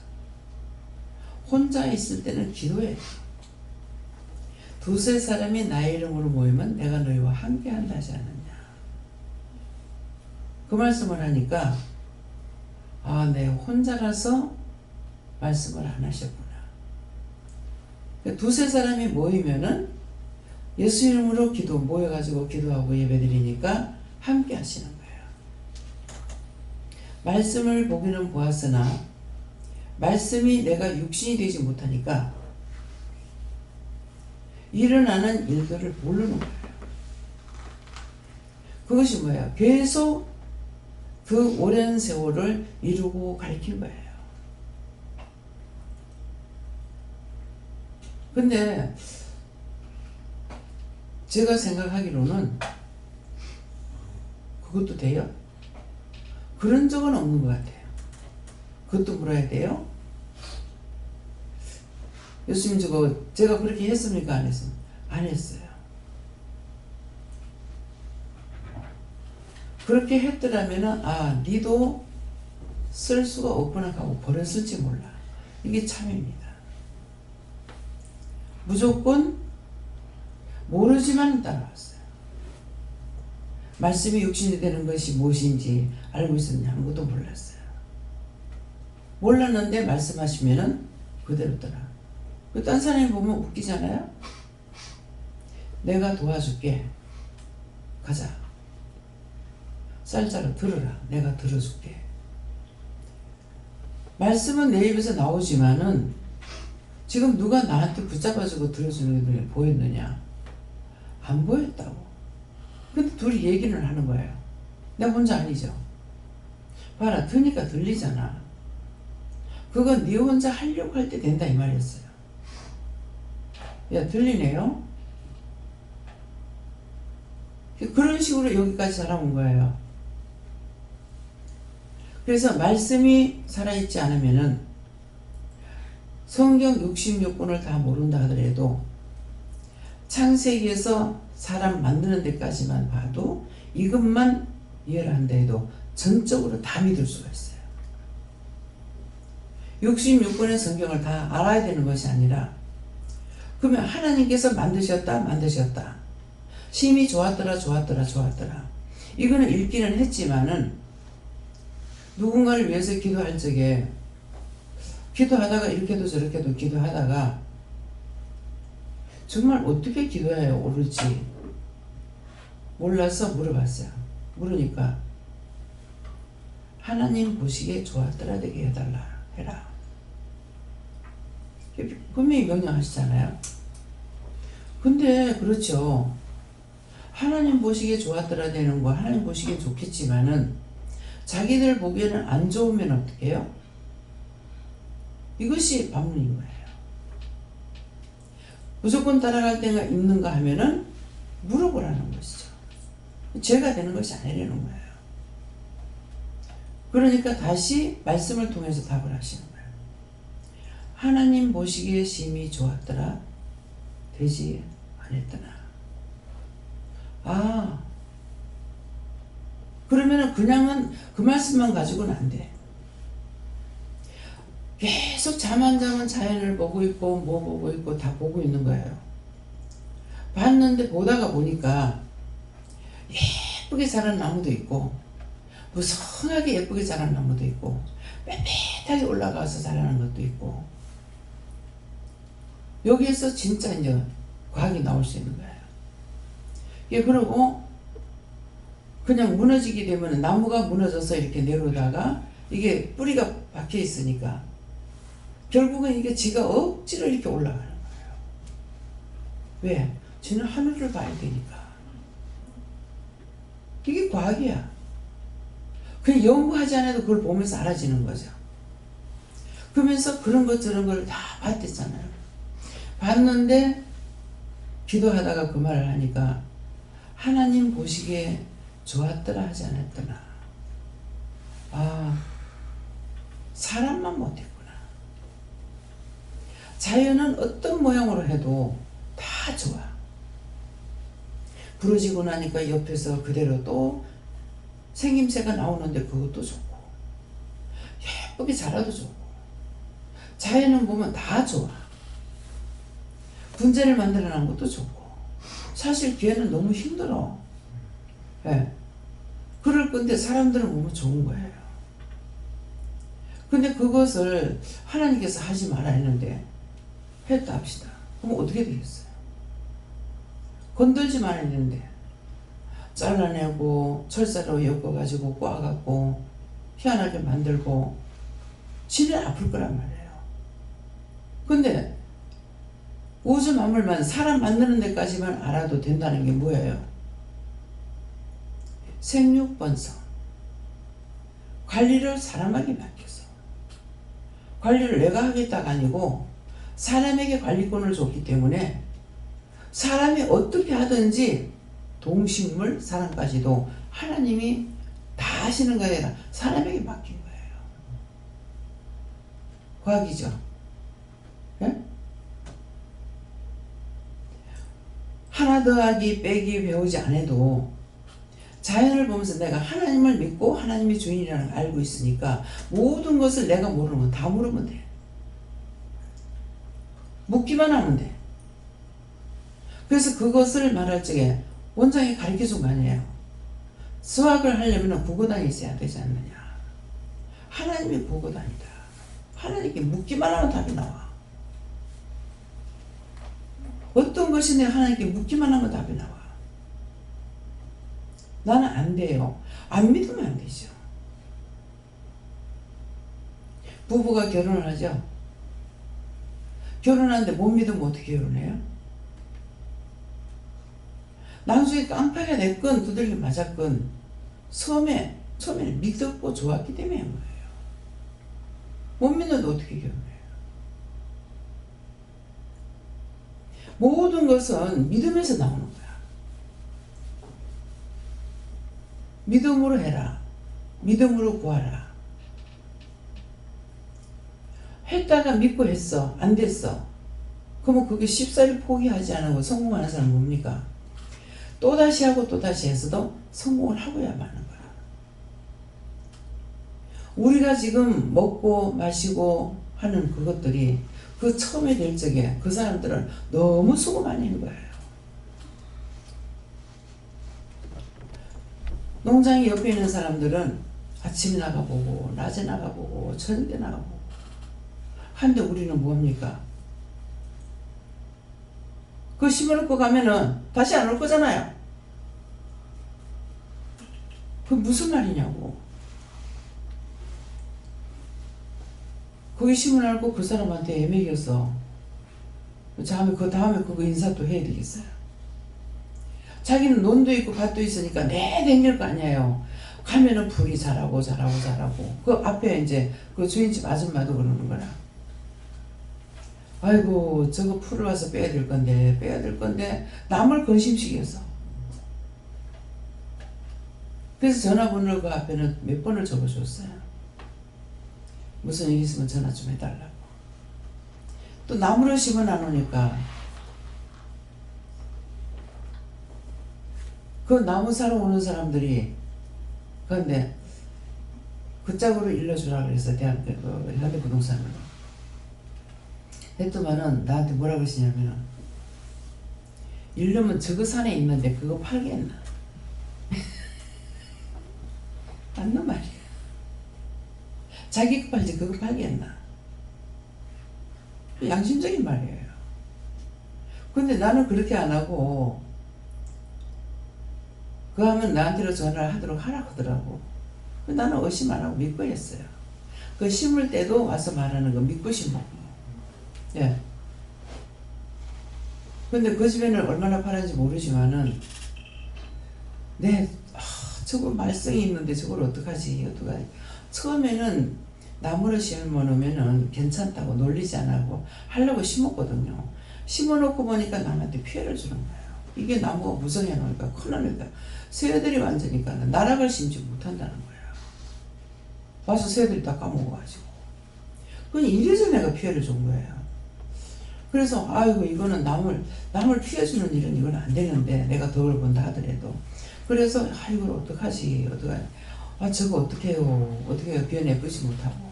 혼자 있을 때는 기도해요. 두세 사람이 나의 이름으로 모이면 내가 너희와 함께 한다 하지 않느냐. 그 말씀을 하니까 아, 내 혼자라서 말씀을 안 하셨구나. 두세 사람이 모이면은 예수 이름으로 모여가지고 기도하고 예배드리니까 함께 하시는 거예요. 말씀을 보기는 보았으나 말씀이 내가 육신이 되지 못하니까 일어나는 일들을 모르는 거예요. 그것이 뭐예요? 계속 그 오랜 세월을 이루고 가르친 거예요. 근데 제가 생각하기로는 그것도 돼요? 그런 적은 없는 것 같아요. 그것도 물어야 돼요? 예수님 제가 그렇게 했습니까? 안 했습니까? 안 했어요. 그렇게 했더라면은 니도 쓸 수가 없구나 하고 버렸을지 몰라. 이게 참입니다. 무조건 모르지만 따라왔어요. 말씀이 육신이 되는 것이 무엇인지 알고 있었냐 하는 것도 몰랐어요. 몰랐는데 말씀하시면은 그대로 따라. 딴 사람이 보면 웃기잖아요. 내가 도와줄게. 가자. 쌀자루 들어라. 내가 들어줄게. 말씀은 내 입에서 나오지만은 지금 누가 나한테 붙잡아주고 들어주는 게 보였느냐? 안 보였다고. 근데 둘이 얘기를 하는 거예요. 내가 혼자 아니죠. 봐라, 들으니까 들리잖아. 그건 네 혼자 하려고 할 때 된다 이 말이었어요. 야, 들리네요? 그런 식으로 여기까지 살아온 거예요. 그래서 말씀이 살아있지 않으면은 성경 66권을 다 모른다 하더라도 창세기에서 사람 만드는 데까지만 봐도 이것만 이해를 한다 해도 전적으로 다 믿을 수가 있어요. 66권의 성경을 다 알아야 되는 것이 아니라 그러면 하나님께서 만드셨다. 심히 좋았더라. 이거는 읽기는 했지만은 누군가를 위해서 기도할 적에 기도하다가 이렇게도 저렇게도 기도하다가 정말 어떻게 기도해야 옳을지 몰라서 물어봤어요. 물으니까 하나님 보시기에 좋았더라 되게 해라. 분명히 명령하시잖아요. 근데 그렇죠. 하나님 보시기에 좋았더라 되는 거 하나님 보시기에 좋겠지만은 자기들 보기에는 안 좋으면 어떻게 해요? 이것이 반문인 거예요. 무조건 따라갈 때가 있는가 하면은 물어보라는 것이죠. 죄가 되는 것이 아니라는 거예요. 그러니까 다시 말씀을 통해서 답을 하시는 거예요. 하나님 보시기에 심히 좋았더라 되지 않았더나. 아, 그러면은 그냥은 그 말씀만 가지고는 안 돼. 계속 잠 안 자면 자연을 보고 있고 뭐 보고 있고 다 보고 있는 거예요. 봤는데 보다가 보니까 예쁘게 자란 나무도 있고 무성하게 예쁘게 자란 나무도 있고 빽빽하게 올라가서 자라는 것도 있고, 여기에서 진짜 이제 과학이 나올 수 있는 거예요. 예, 그리고 그냥 무너지게 되면 나무가 무너져서 이렇게 내려오다가 이게 뿌리가 박혀 있으니까 결국은 이게 지가 억지로 이렇게 올라가는 거예요. 왜? 지는 하늘을 봐야 되니까. 이게 과학이야. 그냥 연구하지 않아도 그걸 보면서 알아지는 거죠. 그러면서 그런 것 저런 걸 다 봤댔잖아요. 봤는데 기도하다가 그 말을 하니까 하나님 보시기에 좋았더라 하지 않았더나. 아, 사람만 못했구나. 자연은 어떤 모양으로 해도 다 좋아. 부러지고 나니까 옆에서 그대로 또 생김새가 나오는데 그것도 좋고, 예쁘게 자라도 좋고, 자연은 보면 다 좋아. 분재를 만들어 놓은 것도 좋고. 사실 걔는 너무 힘들어. 예. 그럴 건데 사람들은 보면 좋은 거예요. 근데 그것을 하나님께서 하지 말아 했는데 했다 합시다. 그럼 어떻게 되겠어요? 건들지 말아야 되는데 잘라내고 철사로 엮어가지고 꽈갖고 희한하게 만들고 지는 아플 거란 말이에요. 근데 우주 만물만 사람 만드는 데까지만 알아도 된다는 게 뭐예요? 생육번성. 관리를 사람에게 맡겨서. 관리를 내가 하겠다가 아니고 사람에게 관리권을 줬기 때문에 사람이 어떻게 하든지 동식물, 사람까지도 하나님이 다 하시는 거에 아니라 사람에게 맡긴 거예요. 과학이죠. 네? 하나 더하기 빼기 배우지 않아도 자연을 보면서 내가 하나님을 믿고 하나님이 주인이라는 걸 알고 있으니까 모든 것을 내가 모르는 건 다 물으면 돼. 묻기만 하면 돼. 그래서 그것을 말할 적에 원장이 가르쳐준 거 아니에요. 수학을 하려면 국어단이 있어야 되지 않느냐. 하나님이 국어단이다. 하나님께 묻기만 하면 답이 나와. 어떤 것이 내 하나님께 묻기만 하면 답이 나와. 나는 안 돼요. 안 믿으면 안 되죠. 부부가 결혼을 하죠. 결혼하는데 못 믿으면 어떻게 결혼해요? 나중에 깡패가 됐건 두들겨 맞았건 처음에는 믿었고 좋았기 때문에 한 거예요. 못 믿는데 어떻게 결혼해요? 모든 것은 믿음에서 나오는 거야. 믿음으로 해라. 믿음으로 구하라. 했다가 믿고 했어. 안 됐어. 그러면 그게 쉽사리 포기하지 않고 성공하는 사람은 뭡니까? 또다시 하고 또다시 해서도 성공을 하고야 마는 거야. 우리가 지금 먹고 마시고 하는 그것들이 그 처음에 될 적에 그 사람들은 너무 수고 많이 한 거예요. 농장이 옆에 있는 사람들은 아침에 나가보고 낮에 나가보고 저녁에 나가보고 한데 우리는 뭡니까? 그거 심어놓고 가면은 다시 안 올 거잖아요. 그게 무슨 말이냐고. 거기 심어놓고 그 사람한테 애매겼어. 그 다음에 그거 인사 또 해야 되겠어요. 자기는 논도 있고 밭도 있으니까 내 댕길 거 아니에요. 가면은 풀이 자라고. 그 앞에 이제 그 주인집 아줌마도 그러는 거라. 아이고 저거 풀을 와서 빼야 될 건데 남을 근심시켰어. 그래서 전화번호를 그 앞에는 몇 번을 적어줬어요. 무슨 일 있으면 전화 좀 해달라고. 또 나무를 심어 놔놓으니까 그 나무 사러 오는 사람들이 그런데 그 짝으로 일러주라 그래서 대한민국 현대부동산으로 했더만은 나한테 뭐라고 하시냐면은 일르면 저거 산에 있는데 그거 팔겠나? 맞는 말이야. 자기 거 팔지 그거 팔겠나? 양심적인 말이에요. 근데 나는 그렇게 안 하고 그 하면 나한테로 전화를 하도록 하라고 하더라고. 나는 의심 안 하고 믿고 했어요. 그 심을 때도 와서 말하는 거 믿고 심어. 예. 근데 그 집에는 얼마나 팔았는지 모르지만은 저거 말썽이 있는데 저걸 어떡하지? 처음에는 나무를 심어놓으면은 괜찮다고 놀리지 안 하고 하려고 심었거든요. 심어놓고 보니까 남한테 피해를 주는 거예요. 이게 나무가 무성해 놓으니까 큰일이다. 새들이 완전히가 나락을 심지 못한다는 거예요. 와서 새들이 다 까먹어가지고. 그건 이래서 내가 피해를 준 거예요. 그래서 아이고 이거는 남을 피해주는 일은 이건 안 되는데 내가 덕을 본다 하더라도 그래서 이걸 어떡하지 저거 어떻게 해요 변해보지 못하고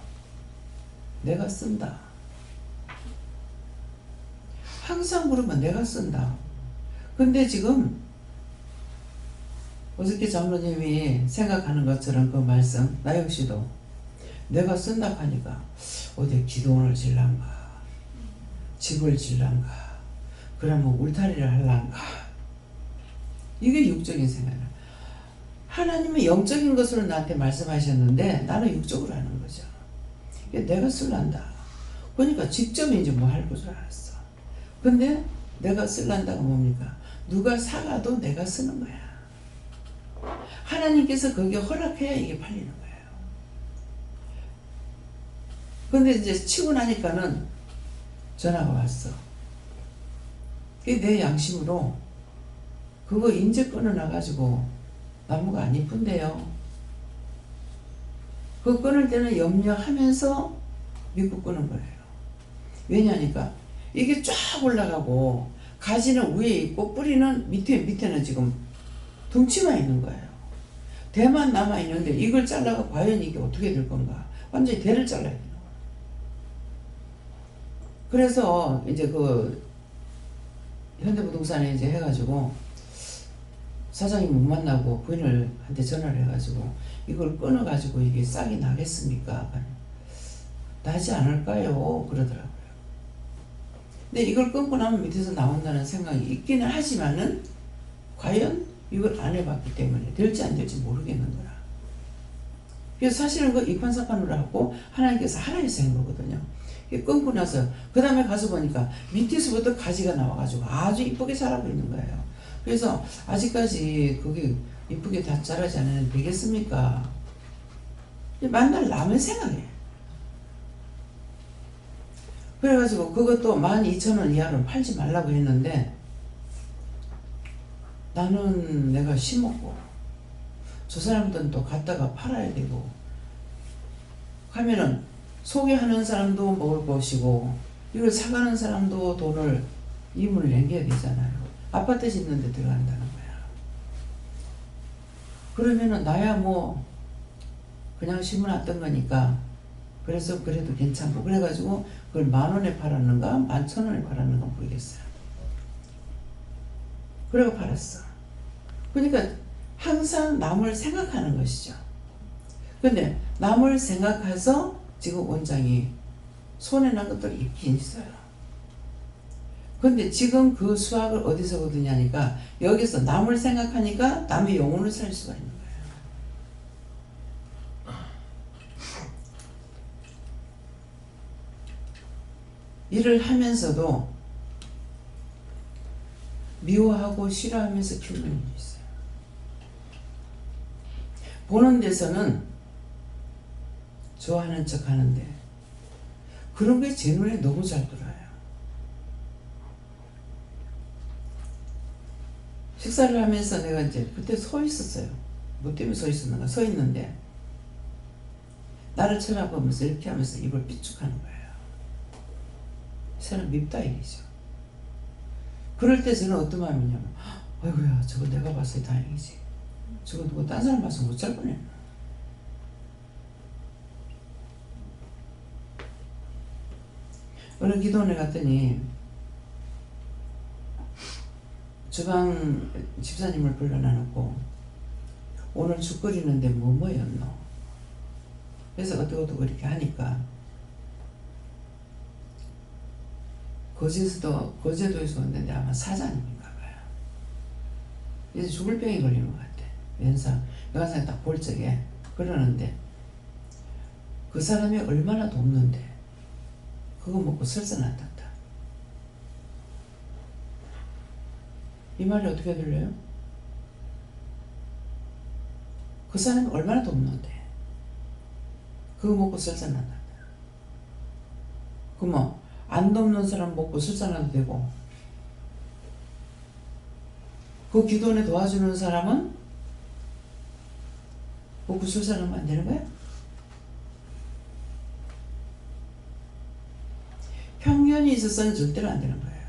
내가 쓴다. 항상 그러면 내가 쓴다. 근데 지금 어저께 장로님이 생각하는 것처럼 그 말씀 나 역시도 내가 쓴다 하니까 어디 기도원을 질란가 집을 질란가 그러면 울타리를 할란가 이게 육적인 생각이야. 하나님은 영적인 것으로 나한테 말씀하셨는데 나는 육적으로 하는 거죠. 내가 쓸란다. 그러니까 직접 이제 뭐 할 줄 알았어. 근데 내가 쓸란다가 뭡니까? 누가 사가도 내가 쓰는 거야. 하나님께서 거기에 허락해야 이게 팔리는 거예요. 근데 이제 치고 나니까는 전화가 왔어. 내 양심으로 그거 인제 끊어놔가지고 나무가 안 이쁜데요. 그거 끊을 때는 염려하면서 믿고 끊은 거예요. 왜냐니까 이게 쫙 올라가고 가지는 위에 있고 뿌리는 밑에는 지금 둥치만 있는 거예요. 대만 남아있는데 이걸 잘라가 과연 이게 어떻게 될 건가. 완전히 대를 잘라야 돼요. 그래서 이제 그 현대부동산에 이제 해가지고 사장님 못 만나고 부인한테 전화를 해가지고 이걸 끊어가지고 이게 싹이 나겠습니까? 나지 않을까요? 그러더라고요. 근데 이걸 끊고 나면 밑에서 나온다는 생각이 있기는 하지만은 과연 이걸 안 해봤기 때문에 될지 안 될지 모르겠는 거라. 그래서 사실은 그 이판사판으로 하고 하나님께서 하나에서 한 거거든요. 끊고 나서 그 다음에 가서 보니까 밑에서부터 가지가 나와가지고 아주 이쁘게 자라고 있는 거예요. 그래서 아직까지 그게 이쁘게 다 자라지 않으면 되겠습니까? 만날 남의 생각에. 그래가지고 그것도 12,000원 이하로 팔지 말라고 했는데 나는 내가 심었고 저 사람들은 또 갖다가 팔아야 되고 하면은 소개하는 사람도 먹을 것이고 이걸 사가는 사람도 돈을 이문을 남겨야 되잖아요. 아파트 짓는 데 들어간다는 거야. 그러면은 나야 뭐 그냥 심어놨던 거니까 그래서 그래도 괜찮고 그래가지고 그걸 10,000원에 팔았는가 11,000원에 팔았는가 모르겠어요. 그래서 팔았어. 그러니까 항상 남을 생각하는 것이죠. 근데 남을 생각해서 지금 원장이 손에 난 것들이 있긴 있어요. 근데 지금 그 수학을 어디서 얻으냐니까 여기서 남을 생각하니까 남의 영혼을 살 수가 있는 거예요. 일을 하면서도 미워하고 싫어하면서 키우는 일이 있어요. 보는 데서는 좋아하는 척 하는데 그런 게 제 눈에 너무 잘 들어요. 식사를 하면서 내가 이제 그때 서 있었어요. 뭐 때문에 서 있었는가? 서 있는데 나를 쳐다보면서 이렇게 하면서 입을 삐죽하는 거예요. 이 사람 밉다 이거죠. 그럴 때 저는 어떤 마음이냐면 아이고야 저거 내가 봤을 때 다행이지. 저거 누구 딴 사람 봤으면 어쩔 뻔했나. 어느 기도원에 갔더니 주방 집사님을 불러놔놓고 오늘 죽 끓이는데 뭐였노. 그래서 어떡어떡 이렇게 하니까 거제도에서 왔는데 아마 사장님인가 봐요. 이제 죽을 병이 걸린 것 같아. 연상 여관상에 딱 볼 적에 그러는데 그 사람이 얼마나 돕는데 그거 먹고 설사났단다. 이 말이 어떻게 들려요? 그 사람이 얼마나 돕는데 그거 먹고 설사난다. 그럼 안 돕는 사람 먹고 설사나도 되고 그 기도원에 도와주는 사람은 먹고 설사나면 안 되는 거야? 편견이 있어서는 절대로 안 되는 거예요.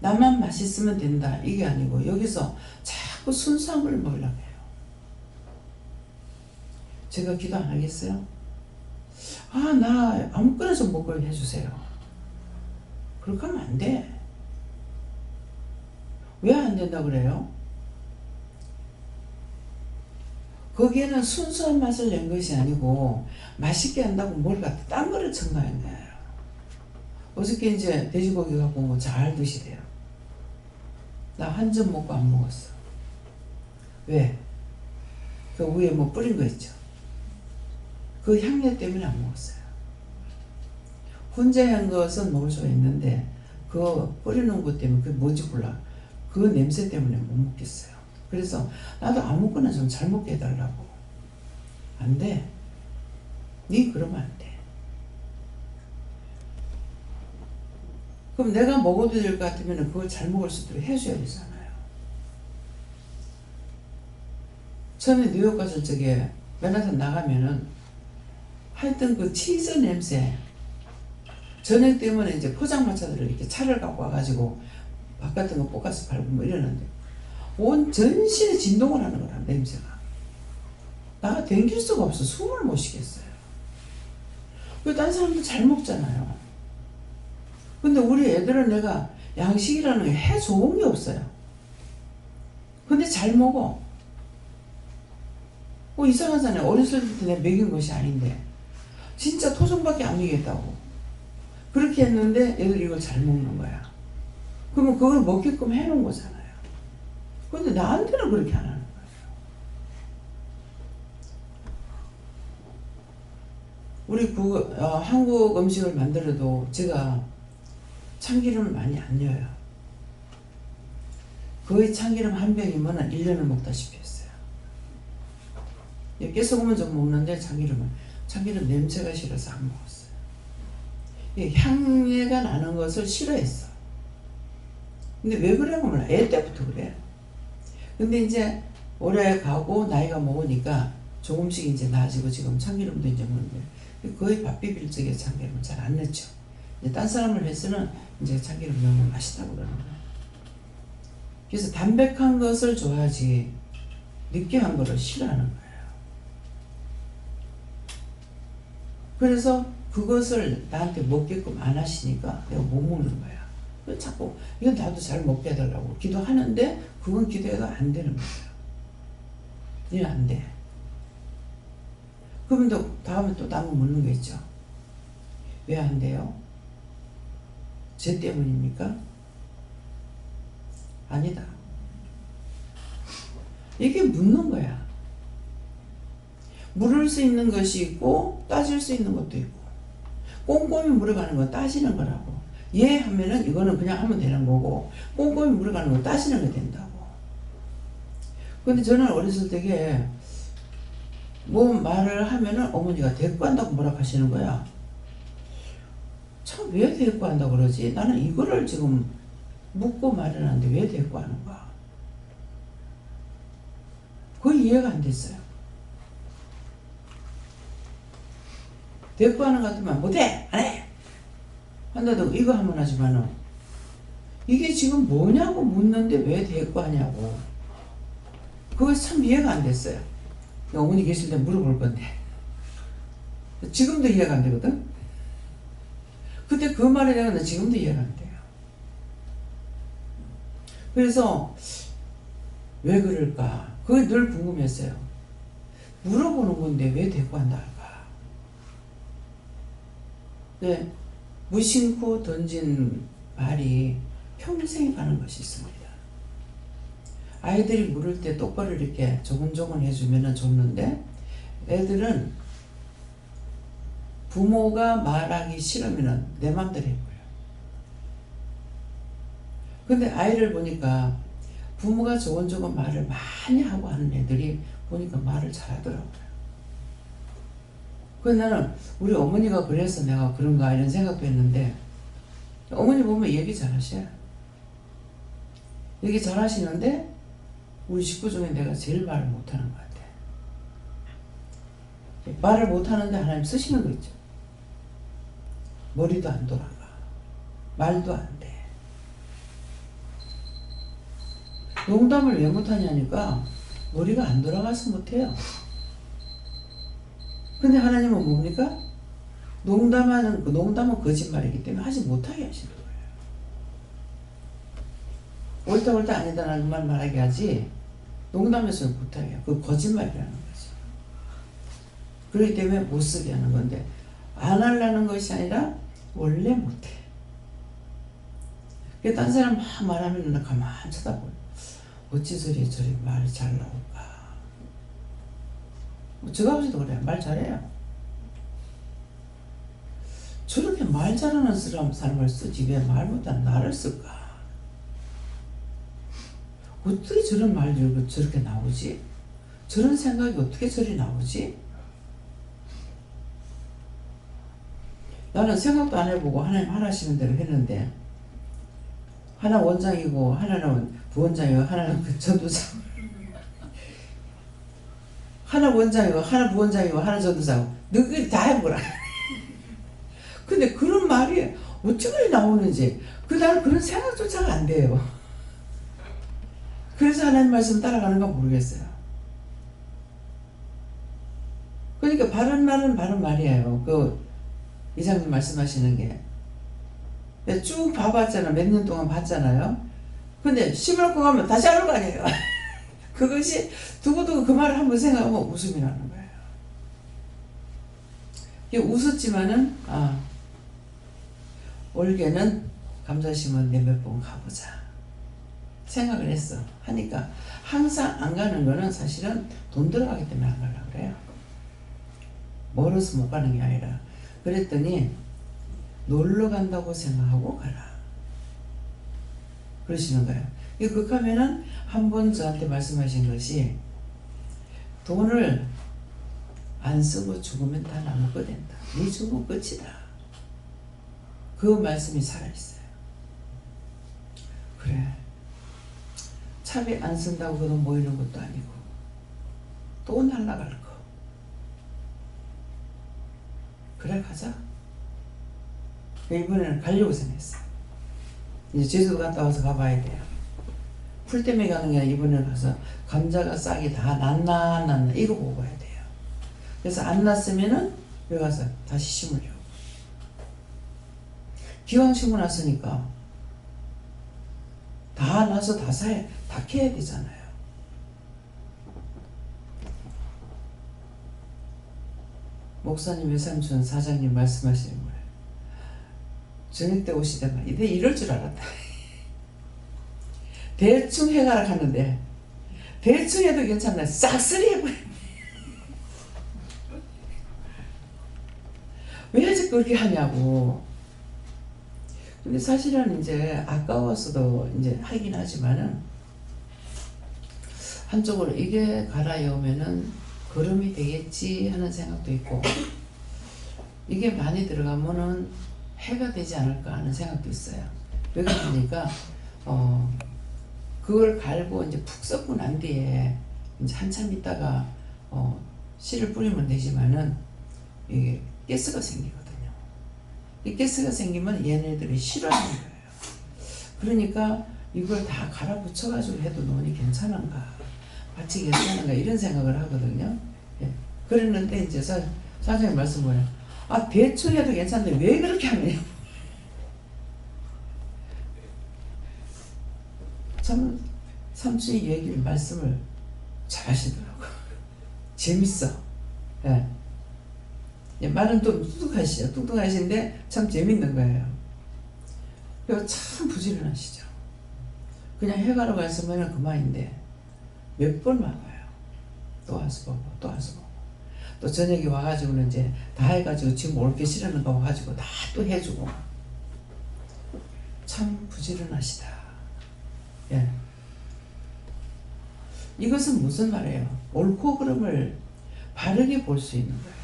나만 맛있으면 된다 이게 아니고 여기서 자꾸 순수한 걸 먹으려고 해요. 제가 기도 안 하겠어요? 나 아무거나 좀 먹고 해주세요. 그렇게 하면 안 돼. 왜 안 된다 그래요? 거기에는 순수한 맛을 낸 것이 아니고 맛있게 한다고 뭘 갖다 딴 거를 첨가한 거예요. 어저께 이제 돼지고기 갖고 온 거 잘 드시대요. 나 한 점 먹고 안 먹었어. 왜? 그 위에 뭐 뿌린 거 있죠. 그 향내 때문에 안 먹었어요. 혼자 한 것은 먹을 수가 있는데 그 뿌리는 것 때문에 그게 뭔지 몰라. 그 냄새 때문에 못 먹겠어요. 그래서 나도 아무거나 좀 잘 먹게 해달라고. 안 돼. 네 그러면 안 돼. 그럼 내가 먹어도 될 것 같으면 그걸 잘 먹을 수 있도록 해줘야 되잖아요. 처음에 뉴욕 갔을 적에 맨하탄 나가면은 하여튼 그 치즈 냄새 저녁 때문에 이제 포장마차들을 이렇게 차를 갖고 와가지고 밥 같은 거 볶아서 팔고 뭐 이러는데 온 전신에 진동을 하는 거라 냄새가. 나가 댕길 수가 없어. 숨을 못 쉬겠어요. 그 딴 사람도 잘 먹잖아요. 근데 우리 애들은 내가 양식이라는 게 해 좋은 게 없어요. 근데 잘 먹어. 이상하잖아요. 어렸을 때 내가 먹인 것이 아닌데 진짜 토종밖에 안 먹였다고. 그렇게 했는데 애들 이걸 잘 먹는 거야. 그러면 그걸 먹게끔 해놓은 거잖아요. 근데 나한테는 그렇게 안 하는 거예요. 우리 한국 음식을 만들어도 제가 참기름을 많이 안 넣어요. 거의 참기름 한 병이면 1년을 먹다시피 했어요. 깨소금은 좀 먹는데 참기름 냄새가 싫어서 안 먹었어요. 향내가 나는 것을 싫어했어. 근데 왜 그러냐고 몰라. 애 때부터 그래. 근데 이제 오래 가고 나이가 먹으니까 조금씩 이제 나아지고 지금 참기름도 이제 먹는데 거의 밥 비빌 적에 참기름은 잘 안 넣죠. 이제 딴 사람을 해서는 이제 참기름 넣으면 맛있다고 그러는 거예요. 그래서 담백한 것을 좋아하지 느끼한 거를 싫어하는 거예요. 그래서 그것을 나한테 먹게끔 안 하시니까 내가 못 먹는 거야. 자꾸 이건 나도 잘 먹게 해달라고 기도하는데 그건 기도해도 안 되는 거예요. 이건 안 돼. 그러면 또 다음에 또 나무 묻는 거 있죠. 왜 안 돼요? 쟤 때문입니까? 아니다. 이게 묻는 거야. 물을 수 있는 것이 있고 따질 수 있는 것도 있고 꼼꼼히 물어가는 건 따지는 거라고. 예 하면은 이거는 그냥 하면 되는 거고 꼼꼼히 물어가는 건 따지는 게 된다고. 근데 저는 어렸을 때에 뭐 말을 하면은 어머니가 대꾸한다고 뭐라 하시는 거야. 참 왜 대꾸한다고 그러지? 나는 이거를 지금 묻고 말을 하는데 왜 대꾸하는 거야? 거의 이해가 안 됐어요. 대꾸하는 것 같으면 못해! 안 해! 한다고 이거 하면 하지만은 이게 지금 뭐냐고 묻는데 왜 대꾸 하냐고. 그거 참 이해가 안 됐어요. 어머니 계실 때 물어볼 건데 지금도 이해가 안 되거든. 그때 그 말에 대해서 지금도 이해가 안 돼요. 그래서 왜 그럴까? 그게 늘 궁금했어요. 물어보는 건데 왜 대꾸한다 할까? 네, 무심코 던진 말이 평생에 가는 것이 있습니다. 아이들이 물을 때 똑바로 이렇게 조곤조곤 해주면 좋는데 애들은 부모가 말하기 싫으면 내 맘대로 해버려요. 근데 아이를 보니까 부모가 조곤조곤 말을 많이 하고 하는 애들이 보니까 말을 잘하더라고요. 그래서 나는 우리 어머니가 그래서 내가 그런가 이런 생각도 했는데 어머니 보면 얘기 잘하셔요. 얘기 잘하시는데 우리 식구 중에 내가 제일 말을 못하는 것 같아. 말을 못하는데 하나님 쓰시는 거 있죠. 머리도 안 돌아가. 말도 안 돼. 농담을 왜 못하냐니까 머리가 안 돌아가서 못해요. 근데 하나님은 뭡니까? 농담은 거짓말이기 때문에 하지 못하게 하시는 거예요. 옳다 아니다라는 말 말하게 하지 농담에서는 못하게 해요. 그 거짓말이라는 거죠. 그렇기 때문에 못 쓰게 하는 건데 안 하려는 것이 아니라 원래 못해. 딴 사람 막 말하면 나 가만히 쳐다보고 어찌 저리 말이 잘 나올까. 저 아버지도 그래요. 말 잘해요. 저렇게 말 잘하는 사람을 쓰지 왜 말 못하는 나를 쓸까? 어떻게 저런 말이 저렇게 나오지? 저런 생각이 어떻게 저리 나오지? 나는 생각도 안 해보고 하나님 하시는 대로 했는데 하나 원장이고 하나는 부원장이고 하나는 그 전도사고 하나 원장이고 하나 부원장이고 하나 전도사고 너희들이 다 해보라. 근데 그런 말이 어떻게 나오는지 나는 그런 생각조차가 안 돼요. 그래서 하나님 말씀 따라가는가 모르겠어요. 그러니까 바른 말은 바른 말이에요. 그 이장님 말씀하시는 게. 내가 쭉 봐봤잖아. 몇 년 동안 봤잖아요. 근데 심을고 가면 다시 하는 거 아니에요. 그것이 두고두고 그 말을 한번 생각하면 웃음이 나는 거예요. 이게 웃었지만은 올해는 감자 심은 내 몇 번 가보자 생각을 했어. 하니까 항상 안 가는 거는 사실은 돈 들어가기 때문에 안 가려고 그래요. 멀어서 못 가는 게 아니라. 그랬더니 놀러 간다고 생각하고 가라 그러시는 거예요. 그렇게 하면은 한 번 저한테 말씀하신 것이 돈을 안 쓰고 죽으면 다 나무가 된다. 네 죽으면 끝이다. 그 말씀이 살아있어요. 그래. 차비 안 쓴다고 그 돈 모이는 것도 아니고 또 날라갈 거. 그래 가자. 이번에는 가려고 생각했어요. 이제 제주도 갔다 와서 가봐야 돼요. 풀 때문에 가는 게 아니라 이번에 가서 감자가 싹이 다 났나 안 났나 이거 보고 가야 돼요. 그래서 안 났으면은 여기 가서 다시 심으려고. 기왕 심고 났으니까 다 나서 다 캐야 되잖아요. 목사님, 외삼촌, 사장님 말씀하시는 거예요. 저녁 때 오시다가 이럴 줄 알았다. 대충 해가라 하는데 대충 해도 괜찮나 싹쓸이 해버려. 왜 자꾸 그렇게 하냐고. 근데 사실은 이제 아까워서도 이제 하긴 하지만은 한쪽으로 이게 갈아여우면은 거름이 되겠지 하는 생각도 있고 이게 많이 들어가면은 해가 되지 않을까 하는 생각도 있어요. 왜 그러니까 그걸 갈고 이제 푹 썩고 난 뒤에 이제 한참 있다가 씨를 뿌리면 되지만은 이게 가스가 생기거든요. 이 가스가 생기면 얘네들이 싫어하는 거예요. 그러니까 이걸 다 갈아 붙여가지고 해도 논이 괜찮은가, 밭이 괜찮은가 이런 생각을 하거든요. 예. 그랬는데 이제 사장님 말씀 뭐예요? 아, 대충 해도 괜찮은데 왜 그렇게 하느냐. 참 삼촌이 얘기를 말씀을 잘 하시더라고요. 재밌어. 예. 예, 말은 좀 뚱뚱하신데 참 재밌는 거예요. 그리고 참 부지런하시죠. 그냥 해가러 갔으면 그만인데 몇 번 와봐요. 또 와서 보고 또 와서 보고 또 저녁에 와가지고는 이제 다 해가지고 지금 올게 싫어하는 거 와가지고 다 또 해주고 참 부지런하시다. 예. 이것은 무슨 말이에요? 옳고 그름을 바르게 볼 수 있는 거예요.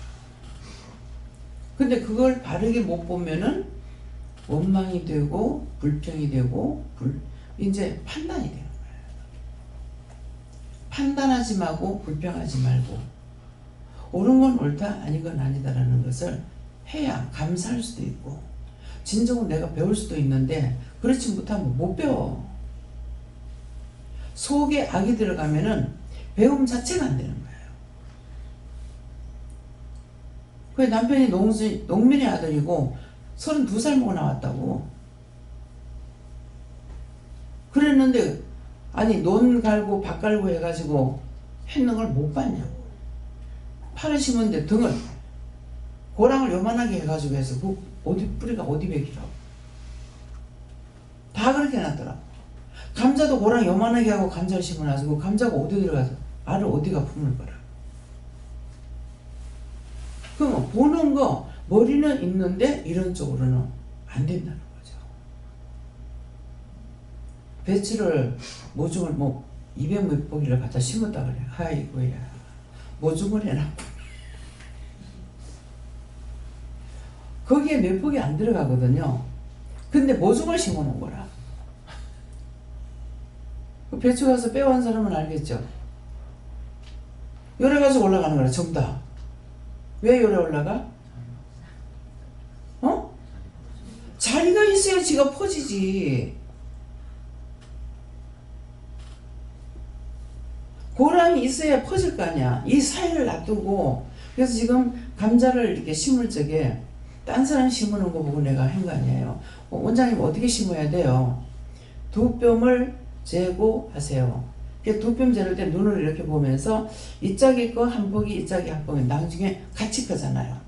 근데 그걸 바르게 못 보면은 원망이 되고 불평이 되고 이제 판단이 되는 거예요. 판단하지 말고 불평하지 말고 옳은 건 옳다, 아닌 건 아니다라는 것을 해야 감사할 수도 있고 진정으로 내가 배울 수도 있는데 그렇지 못하면 못 배워. 속에 악이 들어가면은 배움 자체가 안 되는 거예요. 그 남편이 농민의 아들이고 32살 먹어 나왔다고. 그랬는데 아니 논 갈고 밭 갈고 해가지고 했는 걸 못 봤냐고. 팔을 심었는데 등을 고랑을 요만하게 해가지고 해서 그 어디 뿌리가 어디 베기라고. 다 그렇게 해놨더라고. 감자도 고랑 요만하게 하고 감자를 심어놔서 그 감자가 어디 들어가서 알을 어디가 품을 거라. 그럼 보는 거 머리는 있는데 이런 쪽으로는 안 된다는 거죠. 배추를 모종을 200몇 포기를 갖다 심었다 그래. 아이고야, 모종을 해놨고 거기에 몇 포기 안 들어가거든요. 근데 모종을 심어놓은 거라. 배추 가서 빼온 사람은 알겠죠. 요래 가지고 올라가는 거라. 정답. 왜 요래 올라가? 자리가 있어야 지가 퍼지지. 고랑이 있어야 퍼질 거 아니야. 이 사이를 놔두고. 그래서 지금 감자를 이렇게 심을 적에 딴 사람 심으는 거 보고 내가 한 거 아니에요. 원장님 어떻게 심어야 돼요? 두 뼘을 재고 하세요. 두 뼘 재를 때 눈을 이렇게 보면서 이 짝이 거 한 포기, 이 짝이 한 포기 나중에 같이 크잖아요.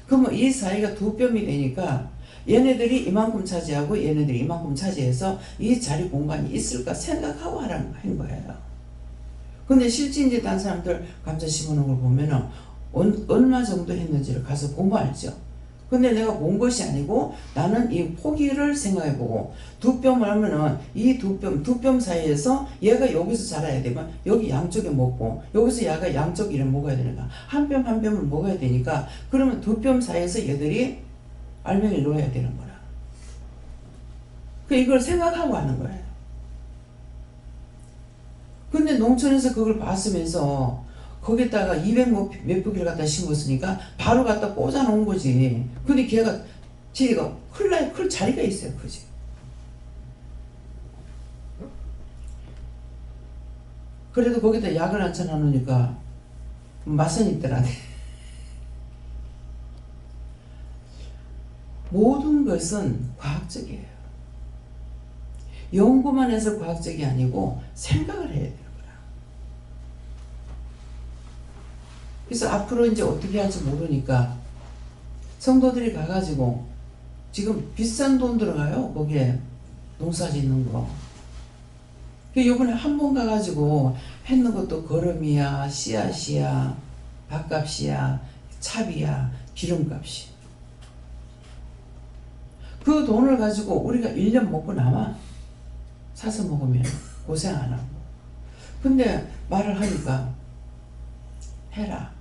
그러면 이 사이가 두 뼘이 되니까 얘네들이 이만큼 차지하고 얘네들이 이만큼 차지해서 이 자리 공간이 있을까 생각하고 하라는 한 거예요. 근데 실제 이제 딴 사람들 감자 심어놓은 걸 보면은 얼마 정도 했는지를 가서 보면 알죠. 근데 내가 본 것이 아니고 나는 이 포기를 생각해보고 두 뼘을 하면은 이 두 뼘 사이에서 얘가 여기서 자라야 되면 여기 양쪽에 먹고 여기서 얘가 양쪽 이를 먹어야 되니까 한 뼘 한 뼘을 먹어야 되니까 그러면 두 뼘 사이에서 얘들이 알맹이를 놓아야 되는 거라. 이걸 생각하고 하는 거예요. 근데 농촌에서 그걸 봤으면서 거기다가 200몇 포기를 갖다 심었으니까 바로 갖다 꽂아 놓은 거지. 근데 걔가 클 자리가 있어요. 그지? 그래도 거기다 약을 안 쳐놔놓으니까 맛은 있더라. 모든 것은 과학적이에요. 연구만 해서 과학적이 아니고 생각을 해야 돼요. 그래서 앞으로 이제 어떻게 할지 모르니까 성도들이 가가지고 지금 비싼 돈 들어가요. 거기에 농사 짓는 거. 요번에 한 번 가가지고 했는 것도 거름이야, 씨앗이야, 밥값이야, 차비야, 기름값이. 그 돈을 가지고 우리가 1년 먹고 남아. 사서 먹으면 고생 안 하고. 근데 말을 하니까 해라.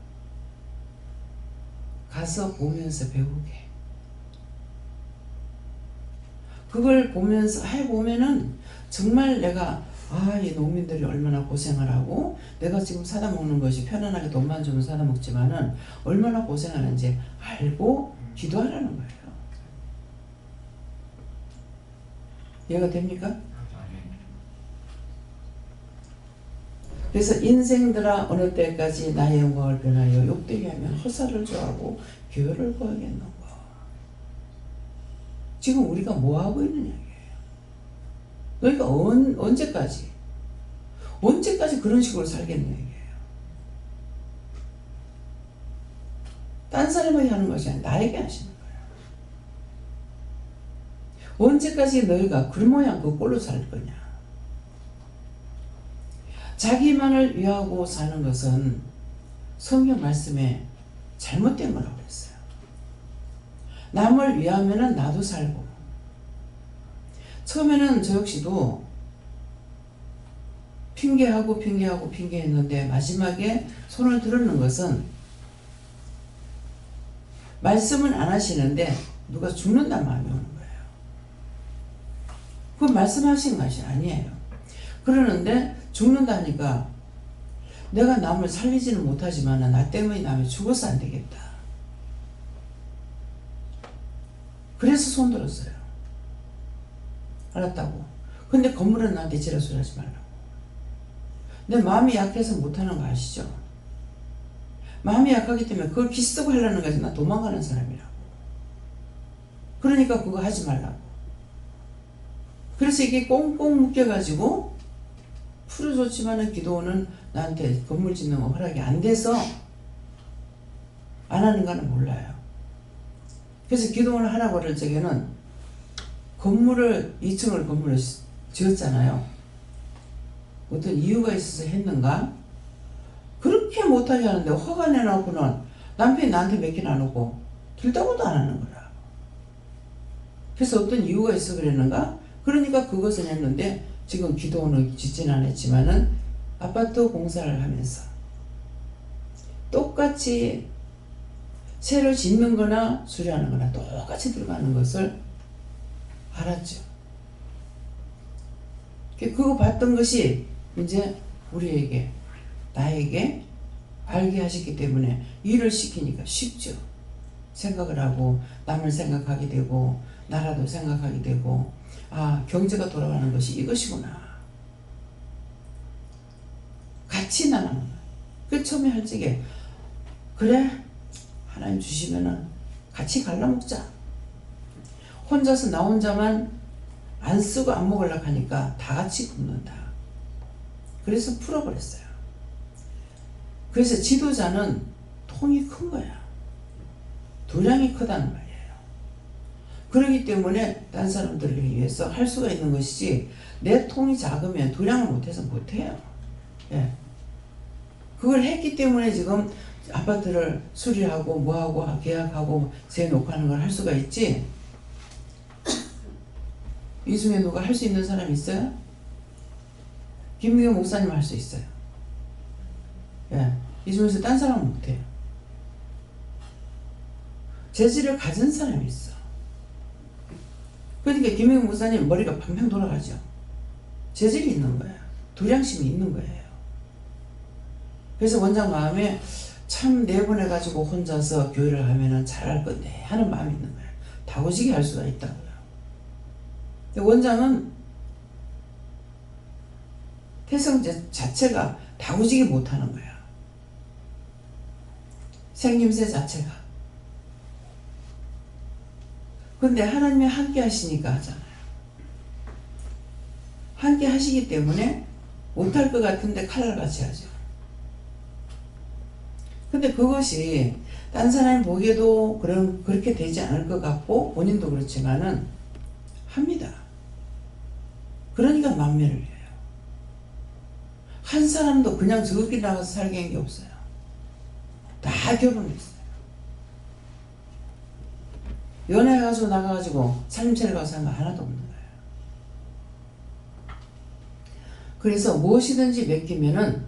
가서 보면서 배우게. 그걸 보면서 해보면은 정말 내가 이 농민들이 얼마나 고생을 하고 내가 지금 사다 먹는 것이 편안하게 돈만 주면 사다 먹지만은 얼마나 고생하는지 알고 기도하라는 거예요. 이해가 됩니까? 아멘. 그래서 인생들아 어느 때까지 나의 영광을 변하여 욕되게 하면 허사를 좋아하고 교회를 구하겠는가. 지금 우리가 뭐하고 있느냐 이게요. 너희가 언제까지 그런 식으로 살겠냐 이게요. 딴 사람에게 하는 것이 아니라 나에게 하시는 거예요. 언제까지 너희가 그 모양 그 꼴로 살 거냐. 자기만을 위하고 사는 것은 성경 말씀에 잘못된 거라고 그랬어요. 남을 위하면은 나도 살고. 처음에는 저 역시도 핑계하고 핑계했는데 마지막에 손을 들었는 것은 말씀은 안 하시는데 누가 죽는다는 마음이 오는 거예요. 그건 말씀하신 것이 아니에요. 그러는데 죽는다 하니까 내가 남을 살리지는 못하지만 나 때문에 남이 죽어서 안 되겠다. 그래서 손 들었어요. 알았다고. 근데 건물은 나한테 지랄소리 하지 말라고. 내 마음이 약해서 못하는 거 아시죠? 마음이 약하기 때문에 그걸 기쓰고 하려는 거지. 나 도망가는 사람이라고. 그러니까 그거 하지 말라고. 그래서 이게 꽁꽁 묶여가지고 풀어줬지만은 기도는 나한테 건물 짓는 거 허락이 안 돼서 안 하는 거는 몰라요. 그래서 기도원을 하라고 그럴 적에는 2층을 건물을 지었잖아요. 어떤 이유가 있어서 했는가? 그렇게 못하게 하는데 화가 내놓고는 남편이 나한테 맡기는 안 오고 들다고도 안 하는 거라. 그래서 어떤 이유가 있어 그랬는가? 그러니까 그것은 했는데 지금 기도원을 짓진 않았지만은 아파트 공사를 하면서 똑같이 새로 짓는 거나 수리하는 거나 똑같이 들어가는 것을 알았죠. 그거 봤던 것이 이제 우리에게, 나에게 알게 하셨기 때문에 일을 시키니까 쉽죠. 생각을 하고 남을 생각하게 되고 나라도 생각하게 되고 경제가 돌아가는 것이 이것이구나. 같이 나가는 거야. 그 처음에 할 적에 그래 하나님 주시면은 같이 갈라먹자. 혼자서 나 혼자만 안 쓰고 안 먹으려고 하니까 다 같이 굶는다. 그래서 풀어버렸어요. 그래서 지도자는 통이 큰 거야. 도량이 크다는 말이에요. 그렇기 때문에 딴 사람들을 위해서 할 수가 있는 것이지 내 통이 작으면 도량을 못해서 못해요. 예. 그걸 했기 때문에 지금 아파트를 수리하고 뭐하고 계약하고 세놓고 하는 걸 할 수가 있지. 이 중에 누가 할 수 있는 사람 있어요? 김미경 목사님 할 수 있어요. 예. 이 중에서 딴 사람은 못해요. 재질을 가진 사람이 있어. 그러니까 김미경 목사님 머리가 팡팡 돌아가죠. 재질이 있는 거야. 도량심이 있는 거예요. 그래서 원장 마음에 참 내보내가지고 혼자서 교회를 하면은 잘할 건데 하는 마음이 있는 거예요. 다고지게 할 수가 있다고요. 근데 원장은 태성 자체가 다고지게 못하는 거야. 생김새 자체가. 근데 하나님이 함께 하시니까 하잖아요. 함께 하시기 때문에 못할 것 같은데 칼날같이 하죠. 근데 그것이 딴 사람이 보기에도 그렇게 되지 않을 것 같고 본인도 그렇지만은 합니다. 그러니까 만면을 위해요. 한 사람도 그냥 저기 나가서 살게 한 게 없어요. 다 결혼했어요. 연애해가지고 나가가지고 살림살이 가서 한 거 하나도 없는 거예요. 그래서 무엇이든지 맡기면은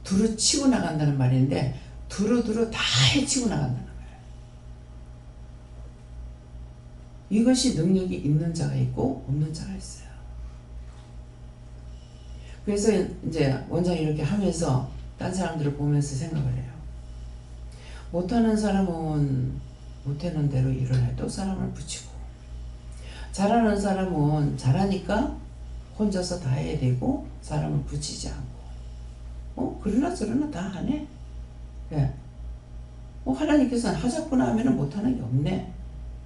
두루 치고 나간다는 말인데 두루두루 다 해치고 나간다는 거예요. 이것이 능력이 있는 자가 있고 없는 자가 있어요. 그래서 이제 원장이 이렇게 하면서 딴 사람들을 보면서 생각을 해요. 못하는 사람은 못하는 대로 일을 해도 사람을 붙이고 잘하는 사람은 잘하니까 혼자서 다 해야 되고 사람을 붙이지 않고 그러나 저러나 다 하네. 예. 하나님께서는 하자꾸나 하면 못하는 게 없네.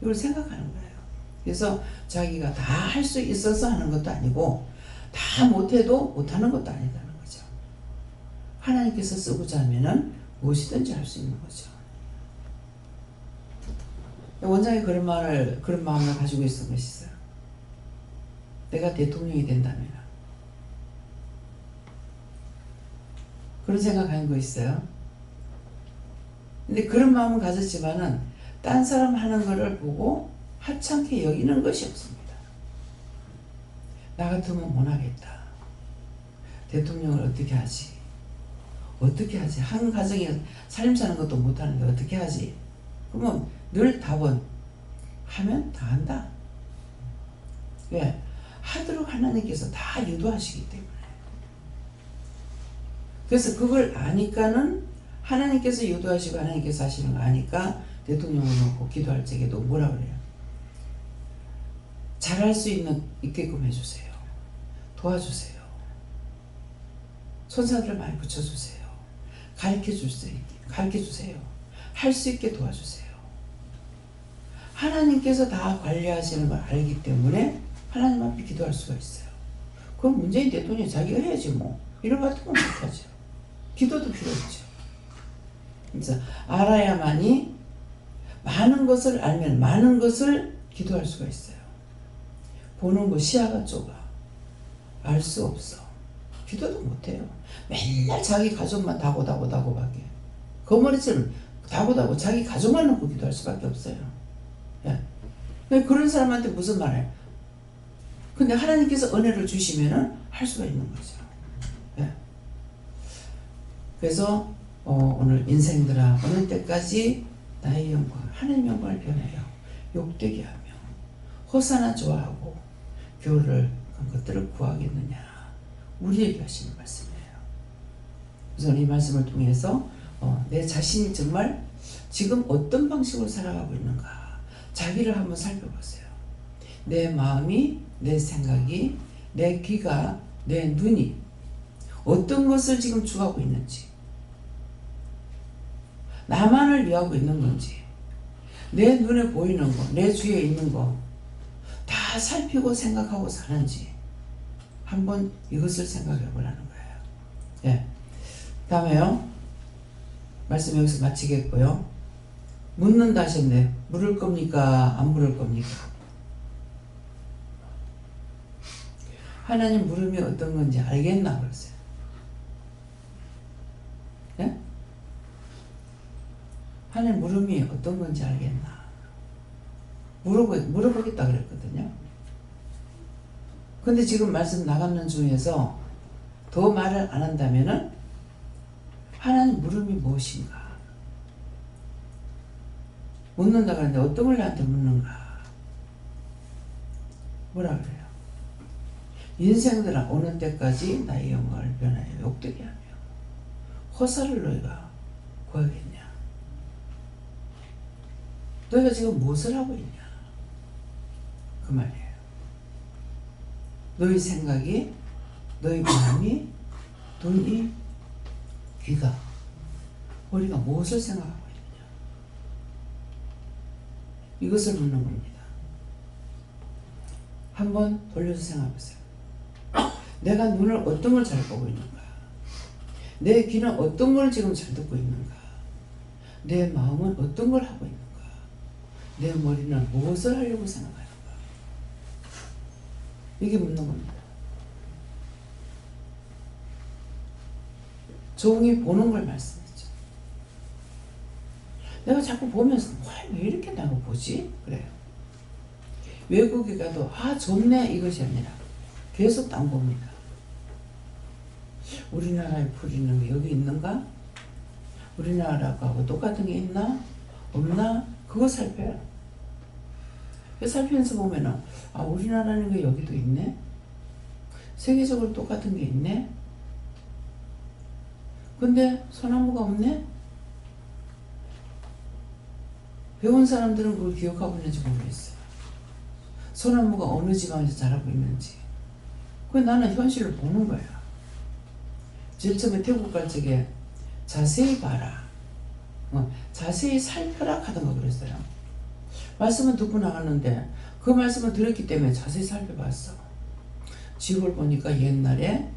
이걸 생각하는 거예요. 그래서 자기가 다 할 수 있어서 하는 것도 아니고 다 못해도 못하는 것도 아니다는 거죠. 하나님께서 쓰고자 하면은 무엇이든지 할 수 있는 거죠. 원장이 그런 마음을 가지고 있었던 것이 있어요. 내가 대통령이 된다면. 그런 생각하는 거 있어요. 근데 그런 마음은 가졌지만은 딴 사람 하는 거를 보고 하찮게 여기는 것이 없습니다. 나 같으면 못하겠다. 대통령을 어떻게 하지? 어떻게 하지? 한 가정에 살림 사는 것도 못하는데 어떻게 하지? 그러면 늘 답은 하면 다 한다. 왜? 하도록 하나님께서 다 유도하시기 때문에. 그래서 그걸 아니까는 하나님께서 유도하시고 하나님께서 하시는 거 아니까 대통령을 놓고 기도할 적에도 뭐라 그래요? 잘할 수 있게끔 해주세요. 도와주세요. 손사들을 많이 붙여주세요. 가르쳐주세요. 할 수 있게 도와주세요. 하나님께서 다 관리하시는 걸 알기 때문에 하나님 앞에 기도할 수가 있어요. 그럼 문재인 대통령이 자기가 해야지 뭐. 이런 것 같으면 못하죠. 기도도 필요 없죠. 그래서 알아야만이 많은 것을 알면 많은 것을 기도할 수가 있어요. 보는 거 시야가 좁아. 알 수 없어. 기도도 못해요. 맨날 자기 가족만 다고밖에. 거머리처럼 다고 자기 가족만 놓고 기도할 수밖에 없어요. 예. 그런 사람한테 무슨 말해요? 근데 하나님께서 은혜를 주시면은 할 수가 있는 거죠. 예. 그래서 오늘 인생들아 어느 때까지 나의 영광 하나님 영광을 변해요. 욕되게 하며 호사나 좋아하고 교를 그런 것들을 구하겠느냐. 우리에게 하시는 말씀이에요. 그래서 이 말씀을 통해서 내 자신이 정말 지금 어떤 방식으로 살아가고 있는가 자기를 한번 살펴보세요. 내 마음이, 내 생각이, 내 귀가, 내 눈이 어떤 것을 지금 주하고 있는지, 나만을 위하고 있는 건지, 내 눈에 보이는 거, 내 주위에 있는 거 다 살피고 생각하고 사는지 한번 이것을 생각해 보라는 거예요. 예. 다음에요. 말씀 여기서 마치겠고요. 묻는다 하셨네. 물을 겁니까? 안 물을 겁니까? 하나님 물음이 어떤 건지 알겠나 그러세요. 예? 하나님 물음이 어떤 건지 알겠나? 물어보겠다 그랬거든요. 근데 지금 말씀 나가는 중에서 더 말을 안 한다면은 하나님 물음이 무엇인가? 묻는다 그러는데 어떤 걸 나한테 묻는가? 뭐라 그래요? 인생들아 어느 때까지 나의 영광을 변하여 욕되게 하며 호사를 너희가 구하겠냐? 너희가 지금 무엇을 하고 있냐? 그 말이에요. 너희 생각이, 너희 마음이, 눈이, 귀가, 우리가 무엇을 생각하고 있느냐? 이것을 묻는 겁니다. 한번 돌려서 생각해보세요. 내가 눈을 어떤 걸 잘 보고 있는가? 내 귀는 어떤 걸 지금 잘 듣고 있는가? 내 마음은 어떤 걸 하고 있는가? 내 머리는 무엇을 하려고 생각하는가? 이게 묻는 겁니다. 종이 보는 걸 말씀했죠. 내가 자꾸 보면서 왜 이렇게 내가 보지? 그래요. 외국에 가도 좋네 이것이 아니라 계속 딴 봅니다. 우리나라에 풀 있는 게 여기 있는가? 우리나라하고 똑같은 게 있나? 없나? 그거 살펴요. 살피면서 보면은 우리나라는 게 여기도 있네? 세계적으로 똑같은 게 있네? 근데 소나무가 없네? 배운 사람들은 그걸 기억하고 있는지 모르겠어요. 소나무가 어느 지방에서 자라고 있는지. 그 나는 현실을 보는 거야. 제일 처음에 태국 갈 적에 자세히 봐라. 자세히 살펴라 하던가 그랬어요. 말씀은 듣고 나갔는데 그 말씀을 들었기 때문에 자세히 살펴봤어. 집을 보니까 옛날에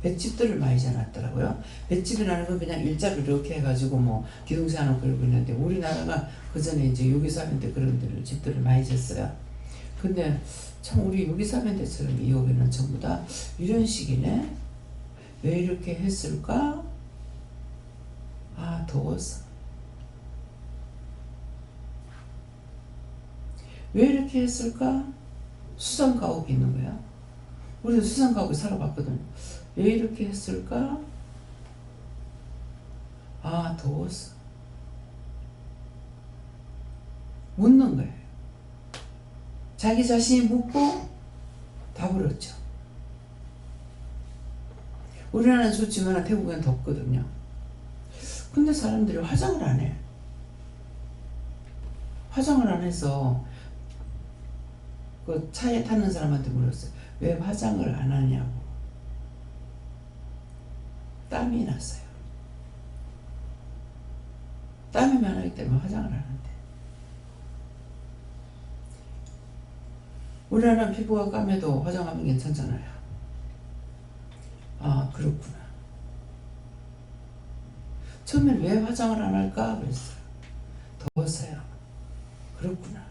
볏집들을 많이 지어놨더라고요. 볏집이라는 건 그냥 일자로 이렇게 해가지고 뭐 기둥세 하나 걸고 있는데 우리나라가 그 전에 이제 요기사면대 그런 데를 집들을 많이 지었어요. 근데 참 우리 요기사면대처럼 이 여기는 전부 다 이런 식이네. 왜 이렇게 했을까? 아, 더워서. 왜 이렇게 했을까? 수상가옥이 있는 거야. 우리도 수상가옥에 살아봤거든. 왜 이렇게 했을까? 아, 더워서. 묻는 거예요. 자기 자신이 묻고 답을 얻죠. 우리나라는 좋지만 태국은 덥거든요. 근데 사람들이 화장을 안 해. 화장을 안 해서 그 차에 타는 사람한테 물었어요. 왜 화장을 안 하냐고. 땀이 났어요. 땀이 많기 때문에 화장을 안 한대. 우리나라는 피부가 까매도 화장하면 괜찮잖아요. 아, 그렇구나. 처음엔 왜 화장을 안 할까 그랬어요. 더워서요. 그렇구나.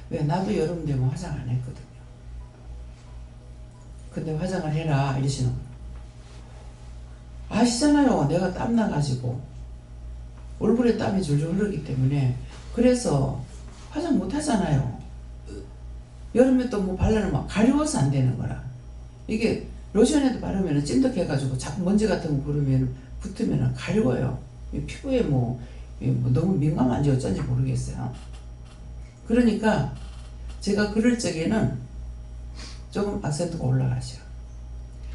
왜 나도 여름 되면 화장 안 했거든요. 근데 화장을 해라 이러시는 거예요. 아시잖아요. 내가 땀 나가지고 얼굴에 땀이 줄줄 흐르기 때문에 그래서 화장 못 하잖아요. 여름에 또 뭐 바르면 막 가려워서 안 되는 거라. 이게 로션에도 바르면 찐득해가지고 자꾸 먼지 같은 거 그러면 붙으면 가려워요. 피부에 뭐 너무 민감한지 어쩐지 모르겠어요. 그러니까 제가 그럴 적에는 조금 악센트가 올라가죠.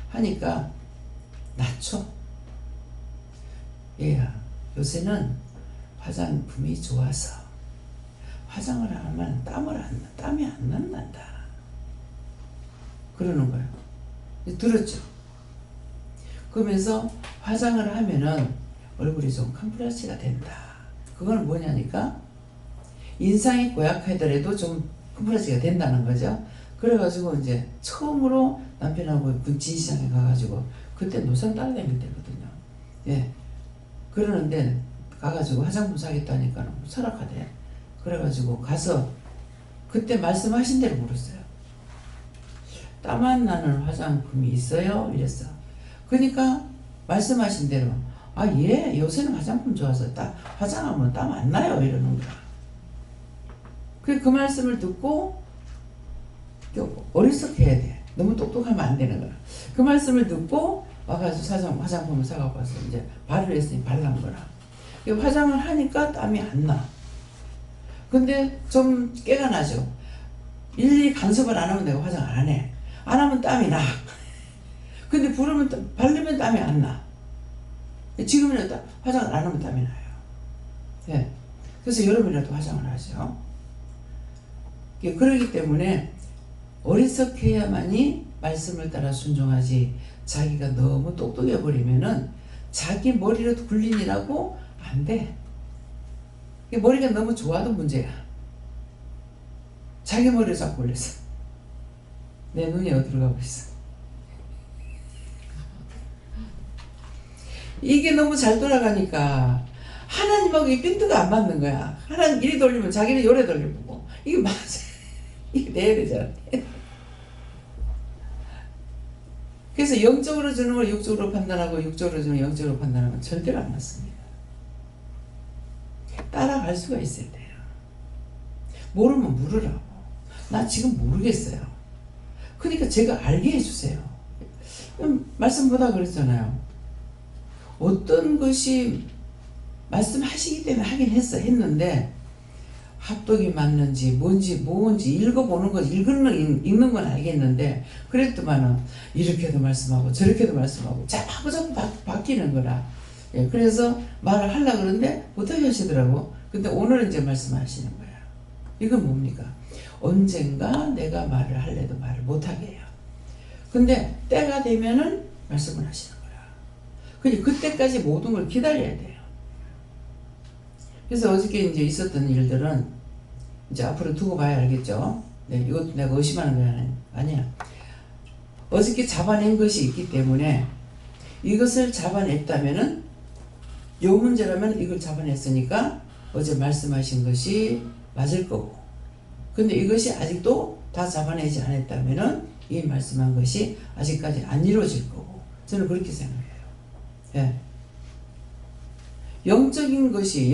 하니까 낮춰. 얘야, 요새는 화장품이 좋아서 화장을 하면 땀이 안 난단다. 그러는 거예요. 들었죠? 그러면서 화장을 하면은 얼굴이 좀 컴프레스가 된다. 그건 뭐냐니까 인상이 고약하더라도 좀 컴프레스가 된다는 거죠. 그래가지고 이제 처음으로 남편하고 군치시장에 가가지고 그때 노상 따라다닐 때거든요. 예. 그러는데 가가지고 화장품 사겠다니까 설악하대. 그래가지고 가서 그때 말씀하신 대로 물었어요. 땀 안 나는 화장품이 있어요? 이랬어. 그러니까 말씀하신 대로 아, 예, 요새는 화장품 좋아서 화장하면 땀 안 나요 이러는 거야. 그 말씀을 듣고 어리석게 해야 돼. 너무 똑똑하면 안 되는 거야. 그 말씀을 듣고 와가지고 화장품을 사갖고 와서 이제 발을 했으니 발란 거라. 화장을 하니까 땀이 안 나. 근데 좀 깨가 나죠. 일일이 간섭을 안 하면 내가 화장을 안 해. 안 하면 땀이 나. 근데 바르면 땀이 안 나. 지금이라도 화장을 안 하면 땀이 나요. 네. 그래서 여름이라도 화장을 하죠. 그러기 때문에 어리석해야만이 말씀을 따라 순종하지 자기가 너무 똑똑해 버리면은 자기 머리로 굴린이라고 안 돼. 머리가 너무 좋아도 문제야. 자기 머리를 자꾸 올렸어. 내 눈이 어디로 가고 있어. 이게 너무 잘 돌아가니까 하나님하고 이 핀트가 안 맞는 거야. 하나님 이리 돌리면 자기는 요래 돌리고 이게 맞아. 이게 내야 되잖아. 그래서 영적으로 주는 걸 육적으로 판단하고 육적으로 주는 걸 영적으로 판단하면 절대로 안 맞습니다. 따라갈 수가 있어야 돼요. 모르면 물으라고. 나 지금 모르겠어요. 그러니까 제가 알게 해주세요. 말씀보다 그랬잖아요. 어떤 것이 말씀하시기 때문에 하긴 했는데 합독이 맞는지 뭔지 읽어보는 거 읽는 건 알겠는데 그랬더만은 이렇게도 말씀하고 저렇게도 말씀하고 자꾸 바뀌는 거라. 예, 그래서 말을 하려고 그러는데 못하게 하시더라고. 근데 오늘은 이제 말씀하시는 거야. 이건 뭡니까? 언젠가 내가 말을 할래도 말을 못하게 해요. 근데 때가 되면은 말씀을 하시는 거야. 근데 그때까지 모든 걸 기다려야 돼요. 그래서 어저께 이제 있었던 일들은 이제 앞으로 두고 봐야 알겠죠? 네, 이것도 내가 의심하는 거 아니야. 어저께 잡아낸 것이 있기 때문에 이것을 잡아냈다면은 요 문제라면 이걸 잡아냈으니까 어제 말씀하신 것이 맞을 거고, 근데 이것이 아직도 다 잡아내지 않았다면은 이 말씀한 것이 아직까지 안 이루어질 거고, 저는 그렇게 생각해요. 예. 영적인 것이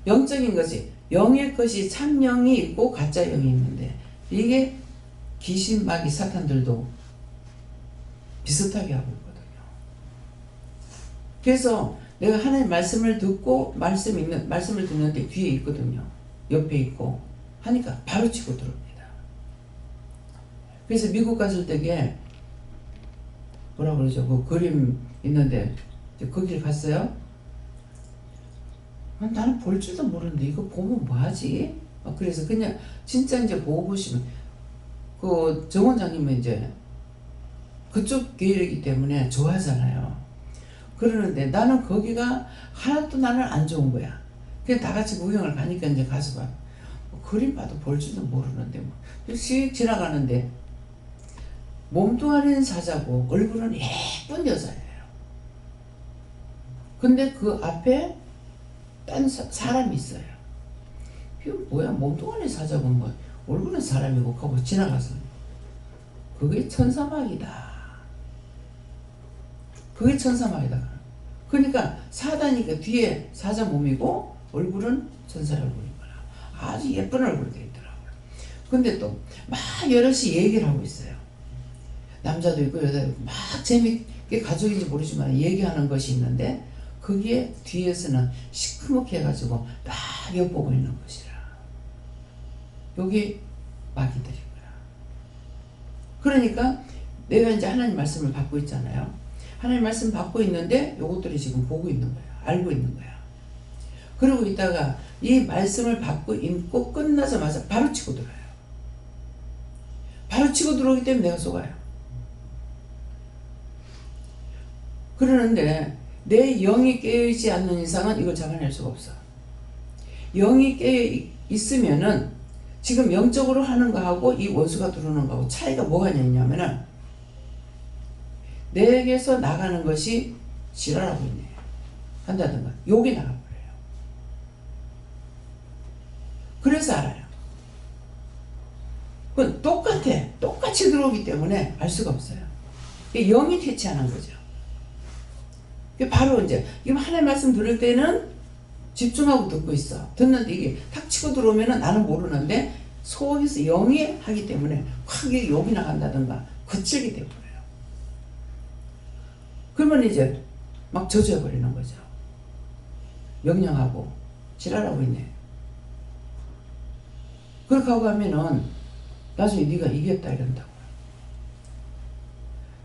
영적인 것이 영의 것이 참영이 있고 가짜 영이 있는데, 이게 귀신 마귀 사탄들도 비슷하게 하고 있거든요. 그래서 내가 하나님 말씀을 듣고 말씀을 듣는데 뒤에 있거든요. 옆에 있고 하니까 바로 치고 들어옵니다. 그래서 미국 갔을 때에 뭐라 그러죠? 그 그림 있는데 거기를 갔어요. 나는 볼 줄도 모르는데 이거 보면 뭐하지? 그래서 그냥 진짜 이제 보고 보시면 그 정 원장님은 이제 그쪽 교회이기 때문에 좋아하잖아요. 그러는데 나는 거기가 하나도 나는 안 좋은 거야. 그냥 다 같이 구경을 가니까 이제 가서 봐. 그림 봐도 볼 줄도 모르는데 뭐. 씩 지나가는데 몸뚱아리는 사자고 얼굴은 예쁜 여자예요. 근데 그 앞에 딴 사람이 있어요. 이거 뭐야, 몸뚱아리 사자고 뭐 얼굴은 사람이고 하고 지나가서 그게 천사막이다. 그게 천사막이다. 그러니까 사다니까 뒤에 사자 몸이고 얼굴은 천사 얼굴인 거야. 아주 예쁜 얼굴이 되어 있더라고요. 근데 또 막 여럿이 얘기를 하고 있어요. 남자도 있고 여자도 있고 막 재밌게 가족인지 모르지만 얘기하는 것이 있는데, 거기에 뒤에서는 시커멓게 해가지고 막 엿보고 있는 것이라. 여기 마귀들인 거야. 그러니까 내가 이제 하나님 말씀을 받고 있잖아요. 하나님 말씀 받고 있는데 요것들이 지금 보고 있는 거야. 알고 있는 거야. 그러고 있다가 이 말씀을 받고 읽고 끝나자마자 바로 치고 들어요. 바로 치고 들어오기 때문에 내가 속아요. 그러는데 내 영이 깨어있지 않는 이상은 이걸 잡아낼 수가 없어. 영이 깨어 있으면은 지금 영적으로 하는 거하고 이 원수가 들어오는 거하고 차이가 뭐가 있냐면은, 내게서 나가는 것이 지랄하고 있네 한다든가 욕이 나가버려요. 그래서 알아요. 그건 똑같이 들어오기 때문에 알 수가 없어요. 영이 퇴치하는 거죠. 바로 이제 하나님 말씀 들을 때는 집중하고 듣고 있어. 듣는데 이게 탁 치고 들어오면은 나는 모르는데 속에서 영이 하기 때문에 확 욕이 나간다든가 거칠게 되버려요. 그러면 이제 막 저주해버리는 거죠. 명령하고 지랄하고 있네. 그렇게 하고 하면은 나중에 네가 이겼다 이런다고.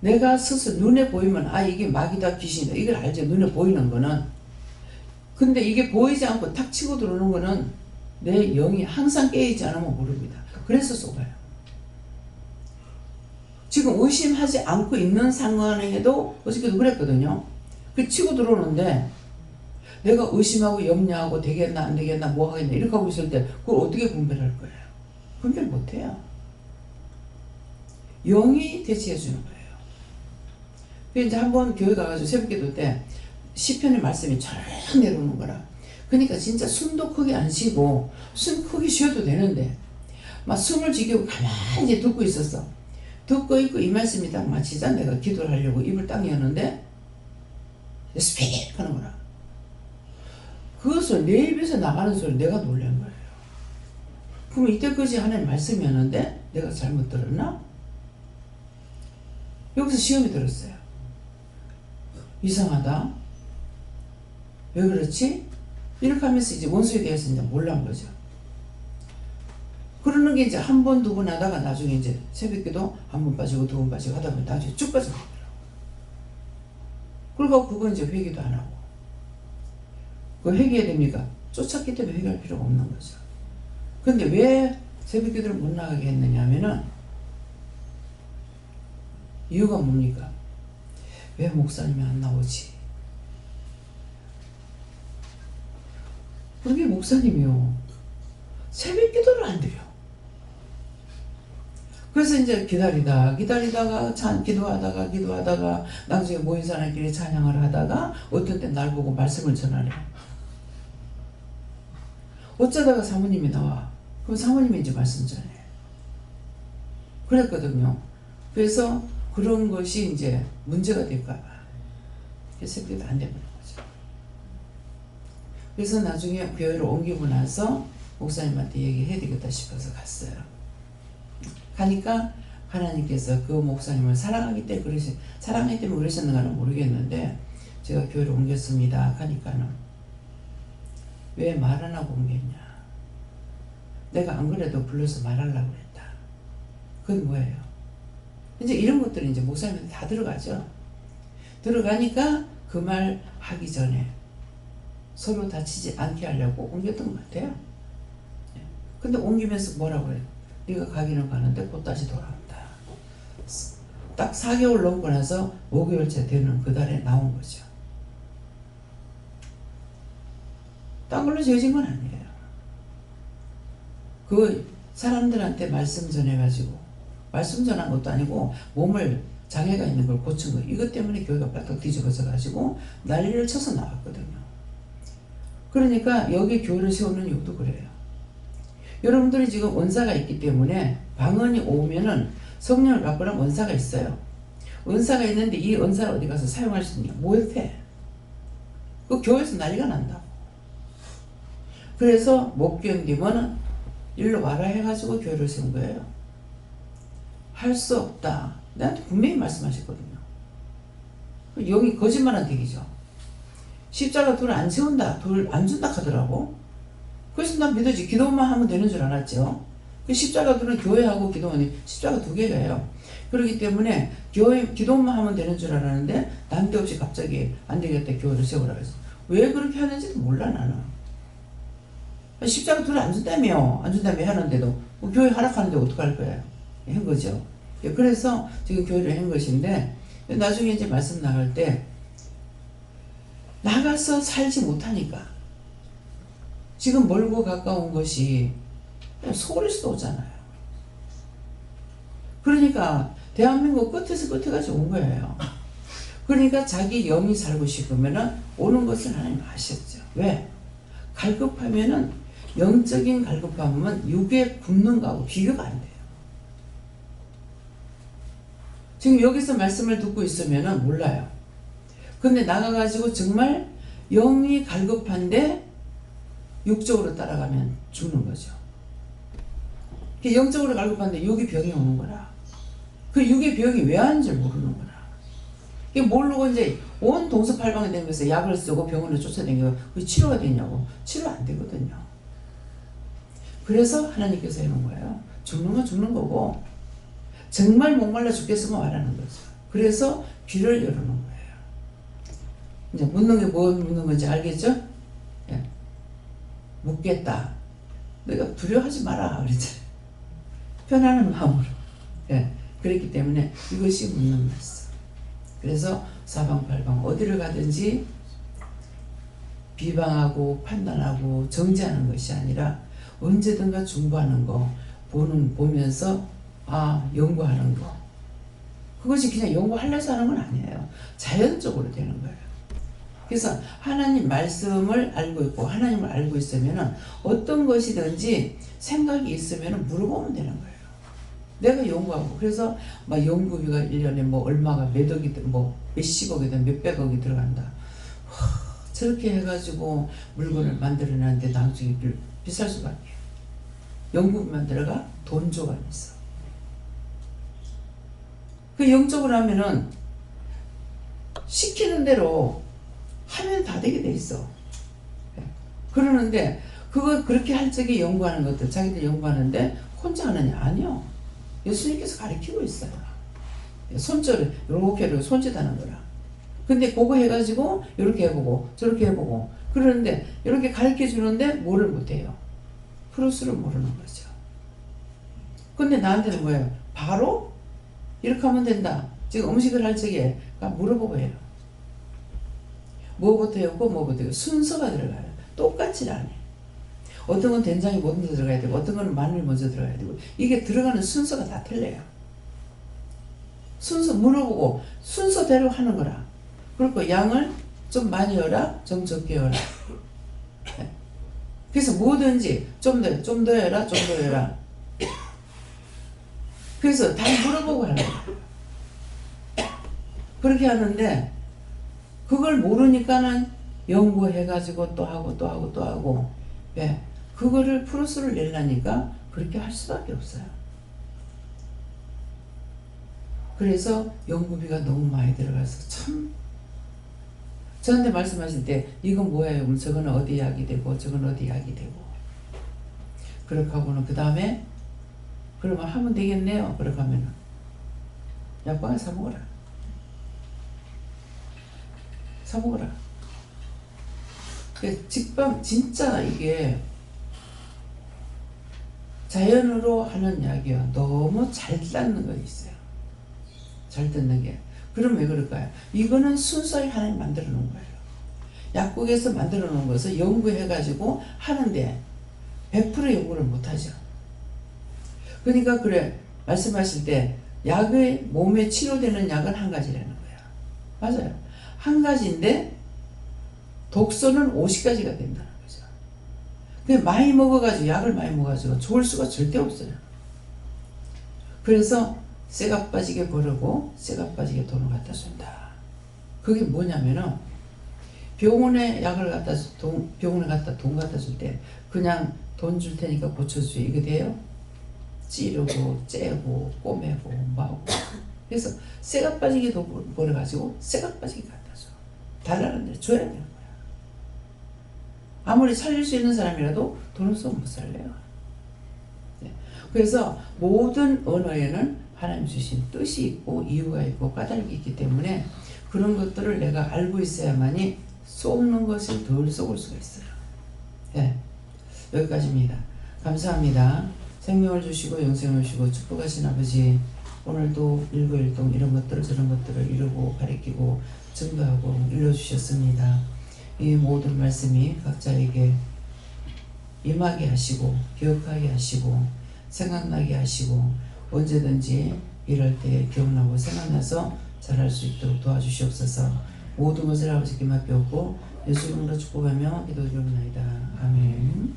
내가 스스로 눈에 보이면 이게 마귀다 귀신이다 이걸 알죠. 눈에 보이는 거는. 근데 이게 보이지 않고 탁 치고 들어오는 거는 내 영이 항상 깨어있지 않으면 모릅니다. 그래서 속아요. 지금 의심하지 않고 있는 상황에도 어저께도 그랬거든요. 그 치고 들어오는데 내가 의심하고 염려하고 되겠나 안 되겠나 뭐 하겠나 이렇게 하고 있을 때 그걸 어떻게 분별할 거예요? 분별 못해요. 영이 대체해 주는 거예요. 이제 한번 교회 가가지고 새벽기도 때 시편의 말씀이 쫙 내려오는 거라. 그러니까 진짜 숨도 크게 안 쉬고 숨 크게 쉬어도 되는데 막 숨을 지키고 가만히 이제 듣고 있었어. 듣고 있고 이 말씀이 딱 마치자 내가 기도를 하려고 입을 딱 여는데 스픽 하는 거라. 그것을 내 입에서 나가는 소리 내가 놀란 거예요. 그럼 이때까지 하나님 말씀이었는데 내가 잘못 들었나? 여기서 시험이 들었어요. 이상하다. 왜 그렇지? 이렇게 하면서 이제 원수에 대해서 이제 몰란 거죠. 그러는 게 이제 한 번, 두 번 하다가 나중에 이제 새벽기도 한 번 빠지고 두 번 빠지고 하다 보면 나중에 쭉 빠져버리더라고. 그리고 그건 이제 회개도 안 하고. 그 회개해야 됩니까? 쫓았기 때문에 회개할 필요가 없는 거죠. 근데 왜 새벽기도를 못 나가게 했느냐 하면은 이유가 뭡니까? 왜 목사님이 안 나오지? 그게 목사님이요. 새벽기도를 안 드려. 그래서 이제 기다리다가 기도하다가 나중에 모인 사람끼리 찬양을 하다가 어떤 때 날 보고 말씀을 전하래. 어쩌다가 사모님이 나와. 그럼 사모님이 이제 말씀 전해. 그랬거든요. 그래서 그런 것이 이제 문제가 될까봐. 그래서 새벽기도 안 되는 거죠. 그래서 나중에 교회로 옮기고 나서 목사님한테 얘기해야 되겠다 싶어서 갔어요. 가니까 하나님께서 그 목사님을 사랑하기 때문에 그러셨는가는 모르겠는데 제가 교회를 옮겼습니다. 하니까는 왜 말 안 하고 옮겼냐. 내가 안 그래도 불러서 말하려고 했다. 그건 뭐예요? 이제 이런 것들이 이제 목사님한테 다 들어가죠. 들어가니까 그 말 하기 전에 서로 다치지 않게 하려고 옮겼던 것 같아요. 근데 옮기면서 뭐라고 해요? 네가 가기는 가는데 곧 다시 돌아온다. 딱 4개월 넘고 나서 5개월째 되는 그 달에 나온 거죠. 딴 걸로 지어진 건 아니에요. 그 사람들한테 말씀 전해가지고 말씀 전한 것도 아니고 몸을 장애가 있는 걸 고친 거예요. 이것 때문에 교회가 빡빡 뒤집어져 가지고 난리를 쳐서 나왔거든요. 그러니까 여기 교회를 세우는 이유도 그래요. 여러분들이 지금 원사가 있기 때문에 방언이 오면은 성령을 받거나 원사가 있어요. 원사가 있는데 이 원사를 어디 가서 사용할 수 있냐? 못해. 그 교회에서 난리가 난다고. 그래서 못 견디면은 일로 와라 해가지고 교회를 세운 거예요. 할 수 없다. 나한테 분명히 말씀하셨거든요. 영이 거짓말한 얘기죠. 십자가 돌 안 세운다. 돌 안 준다 하더라고. 그래서 난 믿어지. 기도만 하면 되는 줄 알았죠. 그 십자가 돌은 교회하고 기도원이 십자가 두 개가요. 그렇기 때문에 기도만 하면 되는 줄 알았는데 난데없이 갑자기 안 되겠다. 교회를 세우라고 해서. 왜 그렇게 하는지도 몰라 나는. 십자가 돌을 안 준다며 하는데도 뭐 교회 하락하는데 어떡할 거예요. 한 거죠. 그래서 지금 교회를 한 것인데 나중에 이제 말씀 나갈 때 나가서 살지 못하니까 지금 멀고 가까운 것이 서울에서도 오잖아요. 그러니까 대한민국 끝에서 끝에까지 온 거예요. 그러니까 자기 영이 살고 싶으면 오는 것을 하나님 아셨죠. 왜? 갈급하면은 영적인 갈급함은 육에 굽는 거하고 비교가 안 돼요. 지금 여기서 말씀을 듣고 있으면 몰라요. 근데 나가가지고 정말 영이 갈급한데 육적으로 따라가면 죽는 거죠. 영적으로 갈급한데 육이 병이 오는 거라. 그 육의 병이 왜 하는지 모르는 거라. 이게 모르고 이제 온 동서팔방에 다니면서 약을 쓰고 병원에 쫓아다니고 그게 치료가 되냐고. 치료 안 되거든요. 그래서 하나님께서 해놓은 거예요. 죽는 건 죽는 거고 정말 목말라 죽겠으면 와라는 거죠. 그래서 귀를 열어놓은 거예요. 이제 묻는 게 뭐 묻는 건지 알겠죠? 예. 묻겠다. 내가 두려워하지 마라 그랬잖아요. 편안한 마음으로. 예. 그랬기 때문에 이것이 묻는 말씀. 그래서 사방팔방 어디를 가든지 비방하고 판단하고 정죄하는 것이 아니라 언제든가 중보하는 거 보면서 연구하는 거. 그것이 그냥 연구하려서 하는 건 아니에요. 자연적으로 되는 거예요. 그래서 하나님 말씀을 알고 있고 하나님을 알고 있으면 어떤 것이든지 생각이 있으면 물어보면 되는 거예요. 내가 연구하고 그래서 막 연구비가 1년에 뭐 얼마가 몇 억이든 뭐 몇십억이든 몇백억이 들어간다. 저렇게 해가지고 물건을 만들어내는데 나중에 비쌀 수밖에. 연구비만 들어가 돈 조각이 있어. 그 영적으로 하면은 시키는 대로 하면 다 되게 돼 있어. 그러는데 그거 그렇게 할 적에 연구하는 것들 자기들 연구하는데 혼자 하느냐? 아니요. 예수님께서 가르치고 있어요. 손절을 이렇게 손짓하는 거라. 근데 그거 해가지고 이렇게 해보고 저렇게 해보고 그러는데 이렇게 가르쳐 주는데 뭐를 못해요. 프로스를 모르는 거죠. 근데 나한테는 뭐예요? 바로 이렇게 하면 된다. 지금 음식을 할 적에 물어보고 해요. 뭐부터 했고 뭐부터 했고 순서가 들어가요. 똑같지 않아요. 어떤 건 된장이 먼저 들어가야 되고 어떤 건 마늘이 먼저 들어가야 되고 이게 들어가는 순서가 다 틀려요. 순서 물어보고 순서대로 하는 거라. 그리고 양을 좀 많이 넣어라, 좀 적게 넣어라. 그래서 뭐든지 좀 더 해라, 좀 더 해라. 그래서 다 물어보고 하는 거야. 그렇게 하는데 그걸 모르니까는 연구해가지고 또 하고 또 하고 또 하고. 왜? 그거를 프로스를 내려니까 그렇게 할 수밖에 없어요. 그래서 연구비가 너무 많이 들어가서 참 저한테 말씀하실 때 이건 뭐예요? 그럼 저거는 어디 약이 되고 저건 어디 약이 되고 그렇게 하고는 그 다음에 그러면 하면 되겠네요. 그렇게 하면은 약방에 사 먹어라. 사 먹어라. 직방 진짜 이게 자연으로 하는 약이요. 너무 잘 닦는 거 있어요. 잘 뜯는 게. 그럼 왜 그럴까요? 이거는 순수하게 하나님 만들어 놓은 거예요. 약국에서 만들어 놓은 것을 연구해가지고 하는데 100% 연구를 못하죠. 그러니까 그래 말씀하실 때 약의 몸에 치료되는 약은 한 가지라는 거야. 맞아요. 한 가지인데 독소는 50가지가 된다는 거죠. 근데 많이 먹어가지고 약을 많이 먹어가지고 좋을 수가 절대 없어요. 그래서 쇠가 빠지게 버르고 쇠가 빠지게 돈을 갖다 준다. 그게 뭐냐면은 병원에 약을 갖다 병원에 갖다 돈 갖다 줄 때 그냥 돈 줄 테니까 고쳐주세요. 이거 돼요? 찌르고 째고 꼬매고 마고. 그래서 쇠가 빠지게 돈 벌어가지고 쇠가 빠지게 갖다 줘. 달라는 데 줘야 되는 거야. 아무리 살릴 수 있는 사람이라도 돈 없으면 못 살래요. 네. 그래서 모든 언어에는 하나님 주신 뜻이 있고 이유가 있고 까닭이 있기 때문에 그런 것들을 내가 알고 있어야만이 속는 것을 덜 속을 수가 있어요. 네. 여기까지입니다. 감사합니다. 생명을 주시고 영생을 주시고 축복하신 아버지, 오늘도 일거일동 이런 것들을 저런 것들을 이루고 가리키고 증거하고 일러주셨습니다. 이 모든 말씀이 각자에게 임하게 하시고 기억하게 하시고 생각나게 하시고 언제든지 이럴 때 기억나고 생각나서 잘할 수 있도록 도와주시옵소서. 모든 것을 아버지께 맡겼고 예수 이름으로 축복하며 기도드리옵나이다. 아멘.